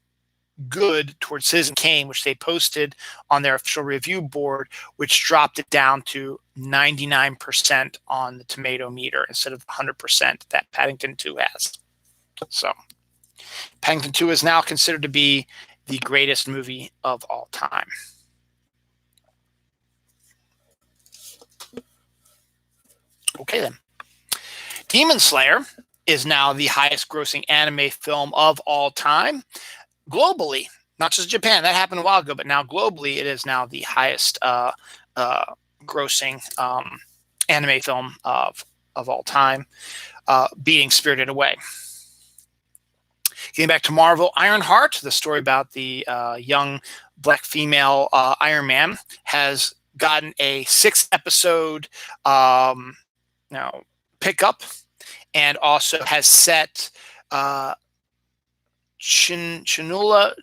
A: good towards Citizen Kane, which they posted on their official review board, which dropped it down to 99% on the tomato meter instead of 100% that Paddington 2 has. So Paddington 2 is now considered to be the greatest movie of all time. Okay, then. Demon Slayer is now the highest grossing anime film of all time. Globally, not just Japan. That happened a while ago, but now globally, it is now the highest grossing anime film of all time, beating Spirited Away. Getting back to Marvel, Ironheart, the story about the young black female Iron Man, has gotten a 6-episode pickup, and also has set Chinula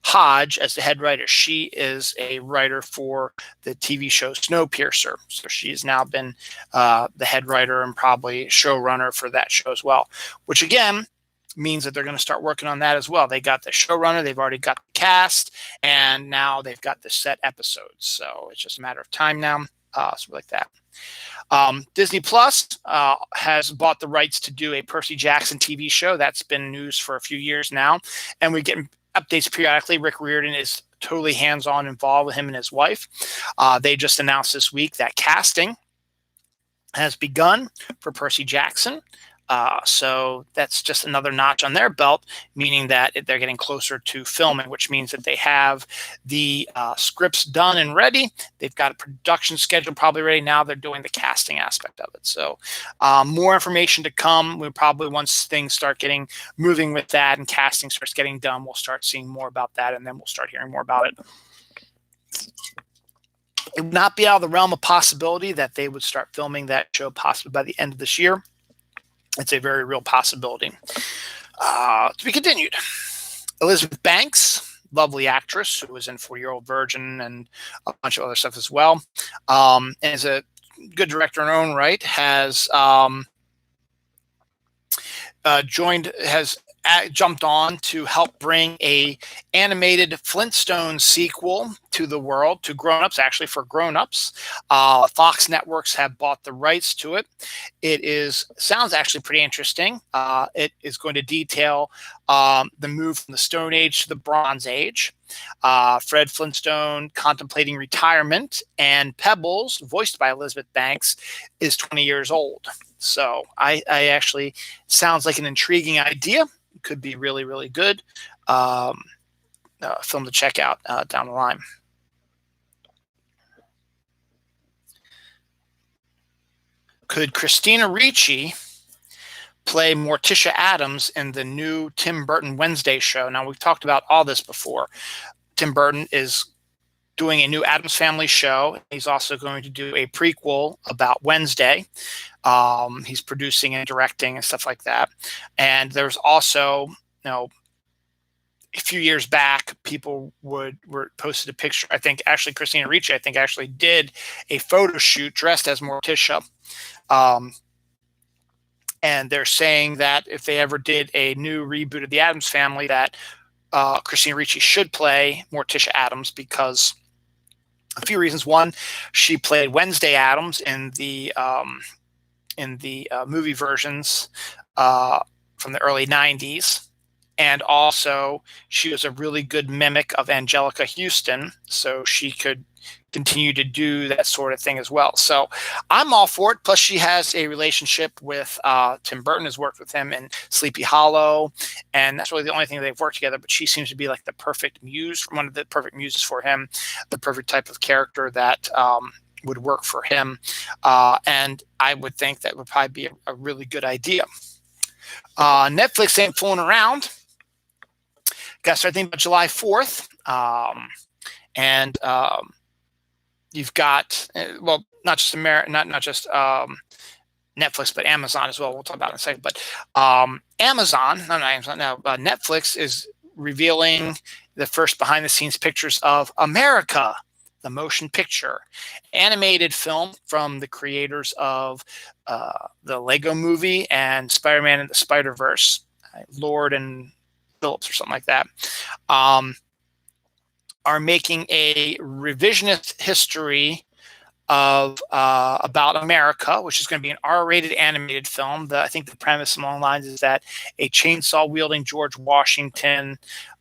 A: Hodge as the head writer. She is a writer for the TV show Snowpiercer. So she's now been the head writer and probably showrunner for that show as well, which again means that they're going to start working on that as well. They got the showrunner, they've already got the cast, and now they've got the set episodes. So it's just a matter of time now. So like that. Disney Plus has bought the rights to do a Percy Jackson TV show. That's been news for a few years now, and we get updates periodically. Rick Riordan is totally hands-on involved with him and his wife. They just announced this week that casting has begun for Percy Jackson. So that's just another notch on their belt, meaning that they're getting closer to filming, which means that they have the scripts done and ready. They've got a production schedule probably ready. Now they're doing the casting aspect of it. So more information to come. We'll probably, once things start getting moving with that and casting starts getting done, we'll start seeing more about that, and then we'll start hearing more about it. It would not be out of the realm of possibility that they would start filming that show possibly by the end of this year. It's a very real possibility. To be continued. Elizabeth Banks, lovely actress who was in 40-Year-Old Virgin and a bunch of other stuff as well, and is a good director in her own right, has jumped on to help bring a animated Flintstones sequel to the world, to grown-ups, actually for grown-ups. Fox Networks have bought the rights to it. It sounds actually pretty interesting. It is going to detail the move from the Stone Age to the Bronze Age. Fred Flintstone contemplating retirement, and Pebbles, voiced by Elizabeth Banks, is 20 years old. So I actually sounds like an intriguing idea. Could be really, really good film to check out down the line. Could Christina Ricci play Morticia Addams in the new Tim Burton Wednesday show? Now, we've talked about all this before. Tim Burton is doing a new Addams Family show. He's also going to do a prequel about Wednesday. He's producing and directing and stuff like that. And there's also, a few years back, people were posted a picture. I think actually Christina Ricci, actually did a photo shoot dressed as Morticia. And they're saying that if they ever did a new reboot of the Addams Family, that Christina Ricci should play Morticia Addams because a few reasons. One, she played Wednesday Addams in the movie versions from the early 90s. And also, she was a really good mimic of Angelica Houston, so she could continue to do that sort of thing as well. So I'm all for it. Plus, she has a relationship with Tim Burton, has worked with him in Sleepy Hollow, and that's really the only thing they've worked together. But she seems to be like the perfect muse, one of the perfect muses for him, the perfect type of character that would work for him. And I would think that would probably be a really good idea. Netflix ain't fooling around. Got to start thinking about July 4th. And you've got, well, not just Netflix, but Amazon as well. We'll talk about it in a second. But Netflix is revealing the first behind-the-scenes pictures of America, the motion picture, animated film from the creators of the Lego Movie and Spider-Man and the Spider-Verse, Lord and Phillips or something like that, are making a revisionist history of about America, which is going to be an R-rated animated film. I think the premise along the lines is that a chainsaw-wielding George Washington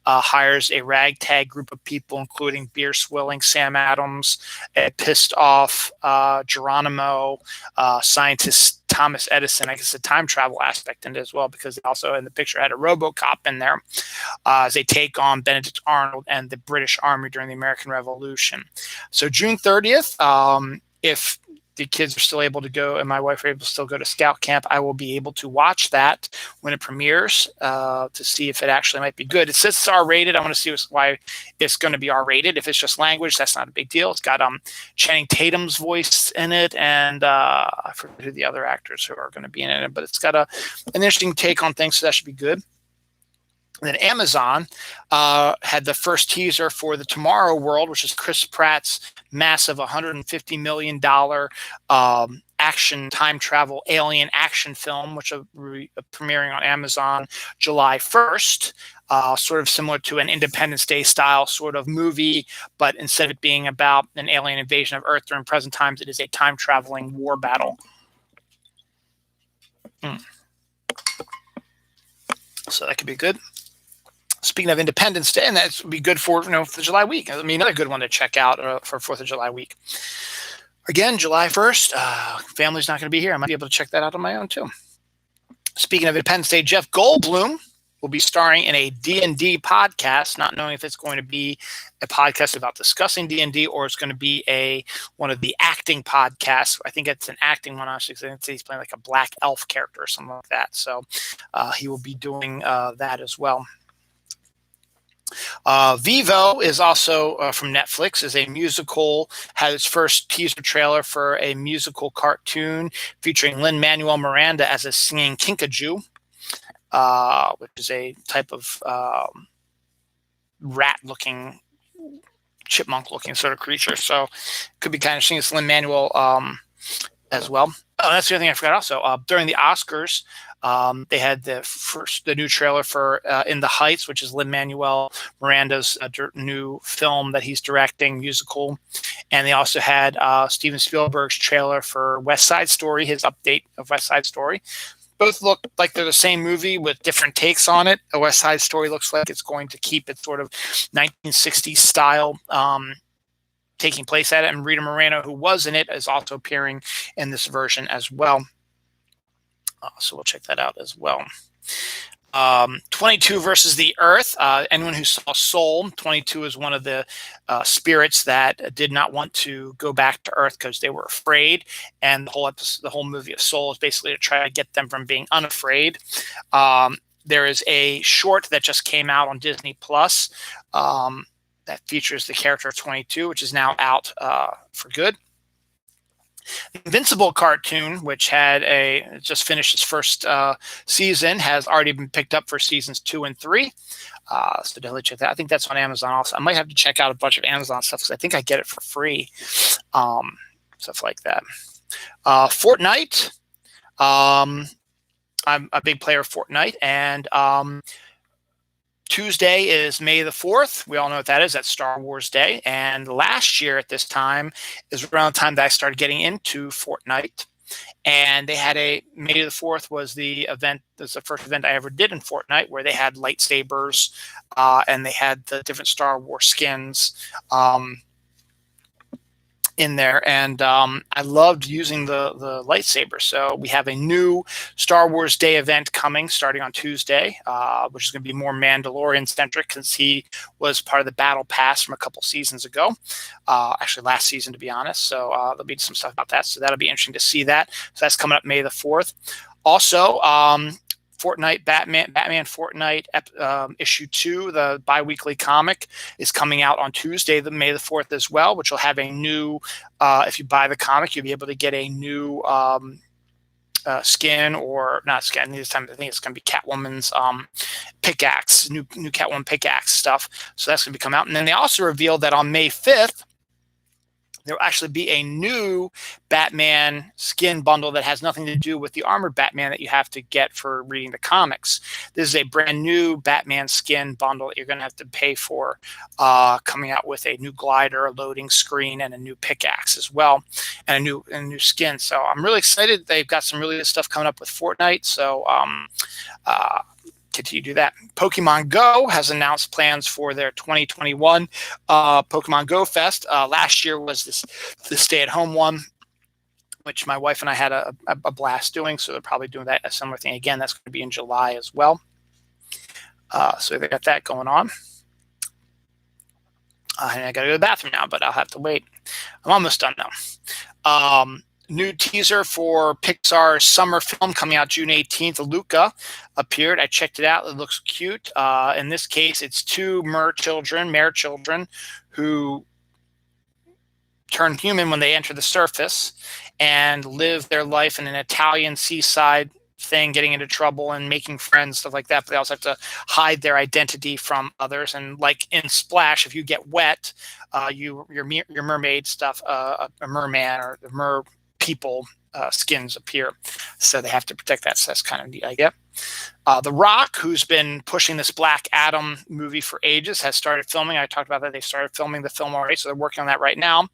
A: hires a ragtag group of people, including beer-swilling Sam Adams, a pissed-off Geronimo, scientist Thomas Edison. I guess a time travel aspect in it as well, because also in the picture had a RoboCop in there as they take on Benedict Arnold and the British Army during the American Revolution. So June 30th, if the kids are still able to go and my wife are able to still go to Scout Camp, I will be able to watch that when it premieres to see if it actually might be good. It says it's R-rated. I want to see why it's going to be R-rated. If it's just language, that's not a big deal. It's got Channing Tatum's voice in it, and I forget who the other actors who are going to be in it, but it's got an interesting take on things, so that should be good. And then Amazon had the first teaser for the Tomorrow World, which is Chris Pratt's massive $150 million action time travel alien action film, which will be premiering on Amazon July 1st. Sort of similar to an Independence Day style sort of movie, but instead of it being about an alien invasion of Earth during present times, it is a time traveling war battle. So that could be good. Speaking of Independence Day, and that would be good for for the July week. I mean, another good one to check out for 4th of July week. Again, July 1st, family's not going to be here. I might be able to check that out on my own too. Speaking of Independence Day, Jeff Goldblum will be starring in a D&D podcast, not knowing if it's going to be a podcast about discussing D&D or it's going to be one of the acting podcasts. I think it's an acting one, actually, because I think he's playing like a black elf character or something like that. So he will be doing that as well. Vivo is also from Netflix, is a musical, had its first teaser trailer for a musical cartoon featuring Lin-Manuel Miranda as a singing kinkajou, which is a type of rat-looking, chipmunk-looking sort of creature. So could be kind of interesting. It's Lin-Manuel as well. Oh, that's the other thing I forgot also. During the Oscars, they had the new trailer for In the Heights, which is Lin-Manuel Miranda's new film that he's directing, musical. And they also had Steven Spielberg's trailer for West Side Story, his update of West Side Story. Both look like they're the same movie with different takes on it. A West Side Story looks like it's going to keep its sort of 1960s style taking place at it, and Rita Moreno, who was in it, is also appearing in this version as well. So we'll check that out as well. 22 versus the Earth. Anyone who saw Soul, 22 is one of the spirits that did not want to go back to Earth because they were afraid, and the whole movie of Soul is basically to try to get them from being unafraid. There is a short that just came out on Disney Plus that features the character of 22, which is now out for good. The Invincible cartoon, which just finished its first season, has already been picked up for seasons 2 and 3. So definitely check that. I think that's on Amazon also. I might have to check out a bunch of Amazon stuff because I think I get it for free. Stuff like that. Fortnite. I'm a big player of Fortnite, and Tuesday is May the 4th. We all know what that is. That's Star Wars Day. And last year at this time is around the time that I started getting into Fortnite. and they had a May the 4th was the event. That's the first event I ever did in Fortnite, where they had lightsabers, and they had the different Star Wars skins. In there, and I loved using the lightsaber. So we have a new Star Wars Day event coming starting on Tuesday, which is going to be more Mandalorian centric, because he was part of the Battle Pass from a couple seasons ago, actually last season, to be honest. So there'll be some stuff about that. So that'll be interesting to see that. So that's coming up May the 4th. Also, Fortnite Batman Fortnite issue 2, the bi-weekly comic, is coming out on Tuesday, the May the 4th as well, which will have a new, if you buy the comic, you'll be able to get a new skin, or not skin, this time I think it's going to be Catwoman's pickaxe, new Catwoman pickaxe stuff. So that's going to be coming out. And then they also revealed that on May 5th, there will actually be a new Batman skin bundle that has nothing to do with the armored Batman that you have to get for reading the comics. This is a brand new Batman skin bundle that you're going to have to pay for, coming out with a new glider, a loading screen, and a new pickaxe as well, and a new skin. So I'm really excited. They've got some really good stuff coming up with Fortnite. So continue to do that. Pokemon Go has announced plans for their 2021 Pokemon Go Fest. Last year was the stay-at-home one, which my wife and I had a blast doing. So they're probably doing that, a similar thing again. That's going to be in July as well. So they got that going on. And I got to go to the bathroom now, but I'll have to wait. I'm almost done now. New teaser for Pixar's summer film coming out June 18th. Luca appeared. I checked it out. It looks cute. In this case, it's two mare children who turn human when they enter the surface and live their life in an Italian seaside thing, getting into trouble and making friends, stuff like that. But they also have to hide their identity from others. And like in Splash, if you get wet, your mermaid stuff, a merman or the mer people skins appear, so they have to protect that. So that's kind of neat, I get. The Rock, who's been pushing this Black Adam movie for ages, has started filming. I talked about that. They started filming the film already, so they're working on that right now.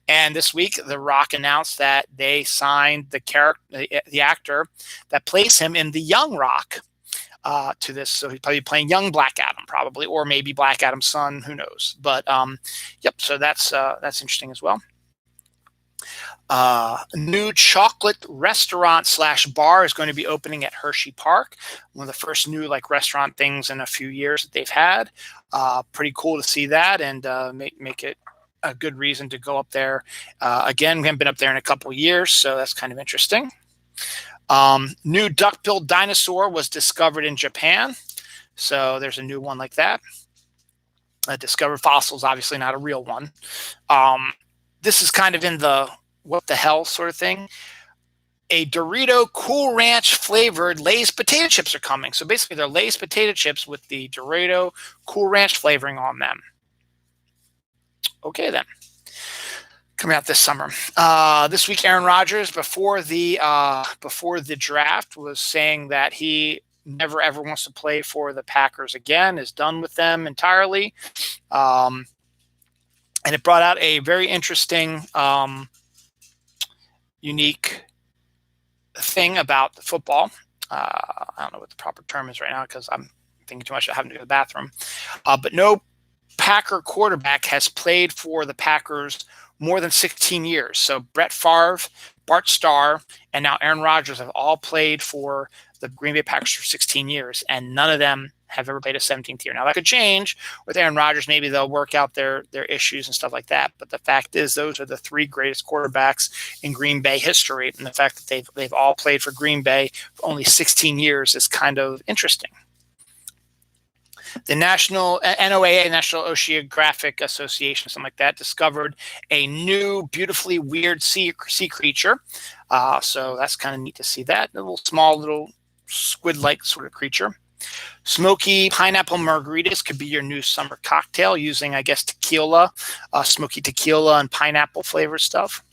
A: And this week, The Rock announced that they signed the actor that plays him in The Young Rock to this. So he's probably playing young Black Adam, probably, or maybe Black Adam's son. Who knows? But yep. So that's interesting as well. New chocolate restaurant / bar is going to be opening at Hershey Park. One of the first new restaurant things in a few years that they've had. Pretty cool to see that, and make it a good reason to go up there. Again, we haven't been up there in a couple years, so that's kind of interesting. New duck-billed dinosaur was discovered in Japan. So there's a new one like that. Discovered fossils, obviously not a real one. This is kind of in the what the hell sort of thing. A Dorito Cool Ranch flavored Lay's potato chips are coming. So basically they're Lay's potato chips with the Dorito Cool Ranch flavoring on them. Okay then. Coming out this summer. This week, Aaron Rodgers, before the draft, was saying that he never ever wants to play for the Packers again, is done with them entirely. And it brought out a very interesting unique thing about football. I don't know what the proper term is right now because I'm thinking too much. I having to go to the bathroom. But no Packer quarterback has played for the Packers more than 16 years. So Brett Favre, Bart Starr, and now Aaron Rodgers have all played for the Green Bay Packers for 16 years, and none of them have ever played a 17th year. Now, that could change with Aaron Rodgers. Maybe they'll work out their issues and stuff like that. But the fact is, those are the three greatest quarterbacks in Green Bay history. And the fact that they've all played for Green Bay for only 16 years is kind of interesting. The National NOAA, National Oceanographic Association, something like that, discovered a new, beautifully weird sea creature. So that's kind of neat to see that. A small little squid-like sort of creature. Smoky pineapple margaritas could be your new summer cocktail using, I guess, tequila, smoky tequila and pineapple flavor stuff.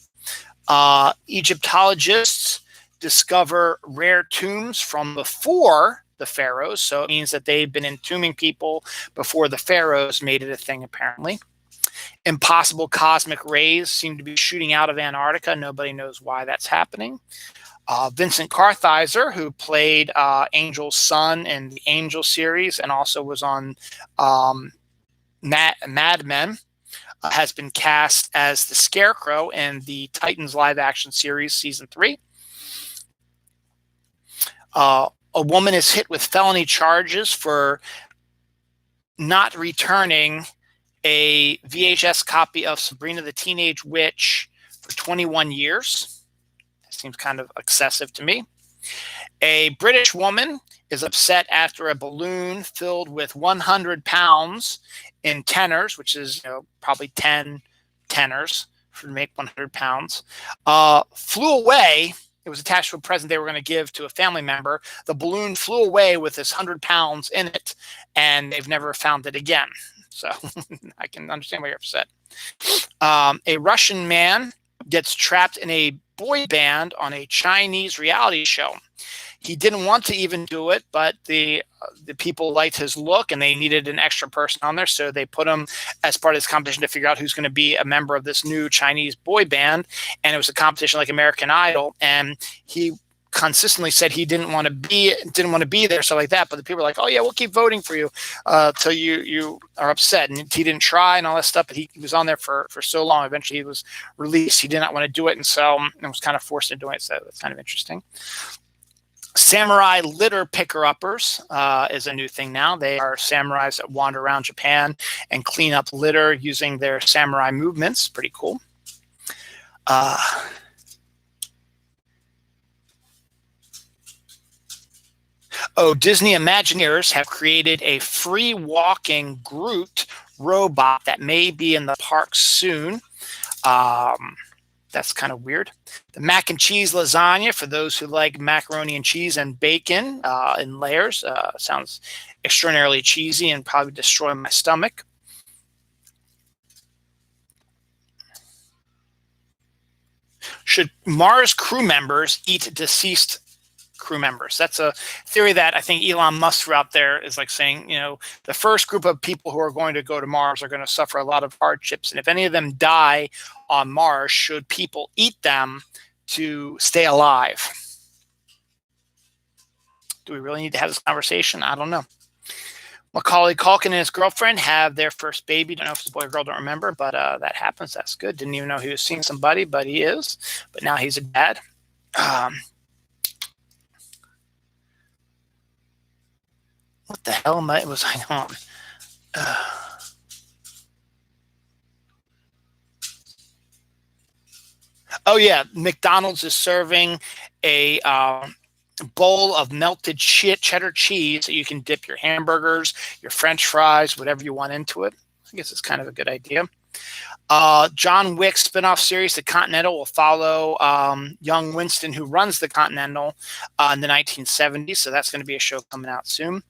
A: Egyptologists discover rare tombs from before the pharaohs. So it means that they've been entombing people before the pharaohs made it a thing, apparently. Impossible cosmic rays seem to be shooting out of Antarctica. Nobody knows why that's happening. Vincent Kartheiser, who played Angel's son in the Angel series and also was on Mad Men, has been cast as the Scarecrow in the Titans live-action series, Season 3. A woman is hit with felony charges for not returning a VHS copy of Sabrina the Teenage Witch for 21 years. That seems kind of excessive to me. A British woman is upset after a balloon filled with 100 pounds in tenors, which is probably 10 tenors to make 100 pounds, flew away. It was attached to a present they were going to give to a family member. The balloon flew away with this 100 pounds in it, and they've never found it again. So I can understand why you're upset. A Russian man gets trapped in a boy band on a Chinese reality show. He didn't want to even do it, but the people liked his look and they needed an extra person on there. So they put him as part of this competition to figure out who's going to be a member of this new Chinese boy band. And it was a competition like American Idol. And he consistently said he didn't want to be there, stuff like that. But the people were like, "Oh yeah, we'll keep voting for you till you are upset." And he didn't try and all that stuff. But he was on there for so long. Eventually, he was released. He did not want to do it, and so it was kind of forced into doing it. So that's kind of interesting. Samurai litter picker-uppers is a new thing now. They are samurais that wander around Japan and clean up litter using their samurai movements. Pretty cool. Disney Imagineers have created a free walking Groot robot that may be in the park soon. That's kind of weird. The mac and cheese lasagna, for those who like macaroni and cheese and bacon in layers, sounds extraordinarily cheesy and probably destroy my stomach. Should Mars crew members eat deceased crew members? That's a theory that I think Elon Musk threw out there, is like saying, the first group of people who are going to go to Mars are going to suffer a lot of hardships. And if any of them die on Mars, should people eat them to stay alive? Do we really need to have this conversation? I don't know. Macaulay Culkin and his girlfriend have their first baby. Don't know if it's a boy or girl, don't remember, but that happens. That's good. Didn't even know he was seeing somebody, but he is. But now he's a dad. What the hell was I on? Oh yeah, McDonald's is serving a bowl of melted cheddar cheese that you can dip your hamburgers, your French fries, whatever you want into it. I guess it's kind of a good idea. John Wick spinoff series, The Continental, will follow young Winston, who runs the Continental in the 1970s. So that's going to be a show coming out soon.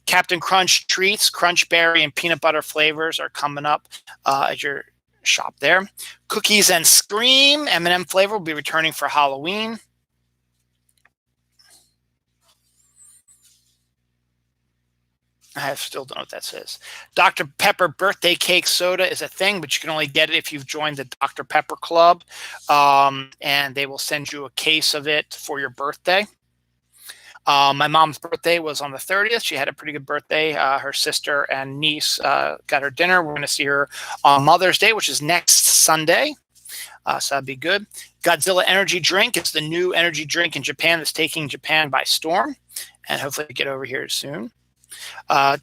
A: Captain Crunch treats, Crunch Berry and peanut butter flavors are coming up at your shop there. Cookies and Scream M&M flavor will be returning for Halloween. I still don't know what that says. Dr. Pepper birthday cake soda is a thing, but you can only get it if you've joined the Dr. Pepper Club, and they will send you a case of it for your birthday. My mom's birthday was on the 30th. She had a pretty good birthday. Her sister and niece got her dinner. We're going to see her on Mother's Day, which is next Sunday. So that'd be good. Godzilla Energy Drink is the new energy drink in Japan that's taking Japan by storm, and hopefully get over here soon.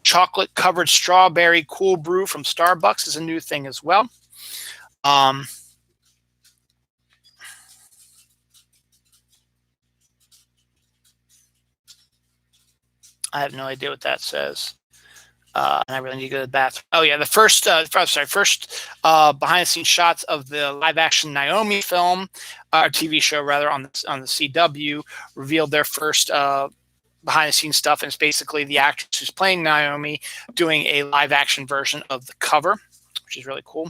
A: Chocolate covered strawberry cool brew from Starbucks is a new thing as well. I have no idea what that says. And I really need to go to the bathroom. Oh yeah, the first behind the scenes shots of the live action Naomi film, or TV show rather, on the CW revealed their first behind the scenes stuff, and it's basically the actress who's playing Naomi doing a live action version of the cover, which is really cool.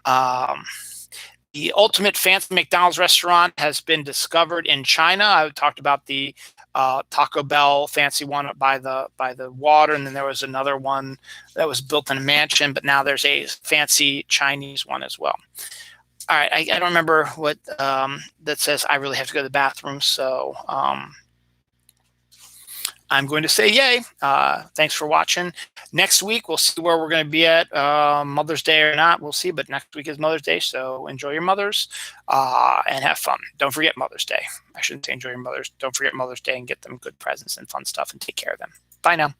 A: The ultimate fancy McDonald's restaurant has been discovered in China. I talked about the Taco Bell fancy one up by the water, and then there was another one that was built in a mansion, but now there's a fancy Chinese one as well. All right, I don't remember what that says. I really have to go to the bathroom, so I'm going to say yay. Thanks for watching. Next week, we'll see where we're going to be at Mother's Day or not. We'll see, but next week is Mother's Day, so enjoy your mothers and have fun. Don't forget Mother's Day. I shouldn't say enjoy your mothers. Don't forget Mother's Day and get them good presents and fun stuff and take care of them. Bye now.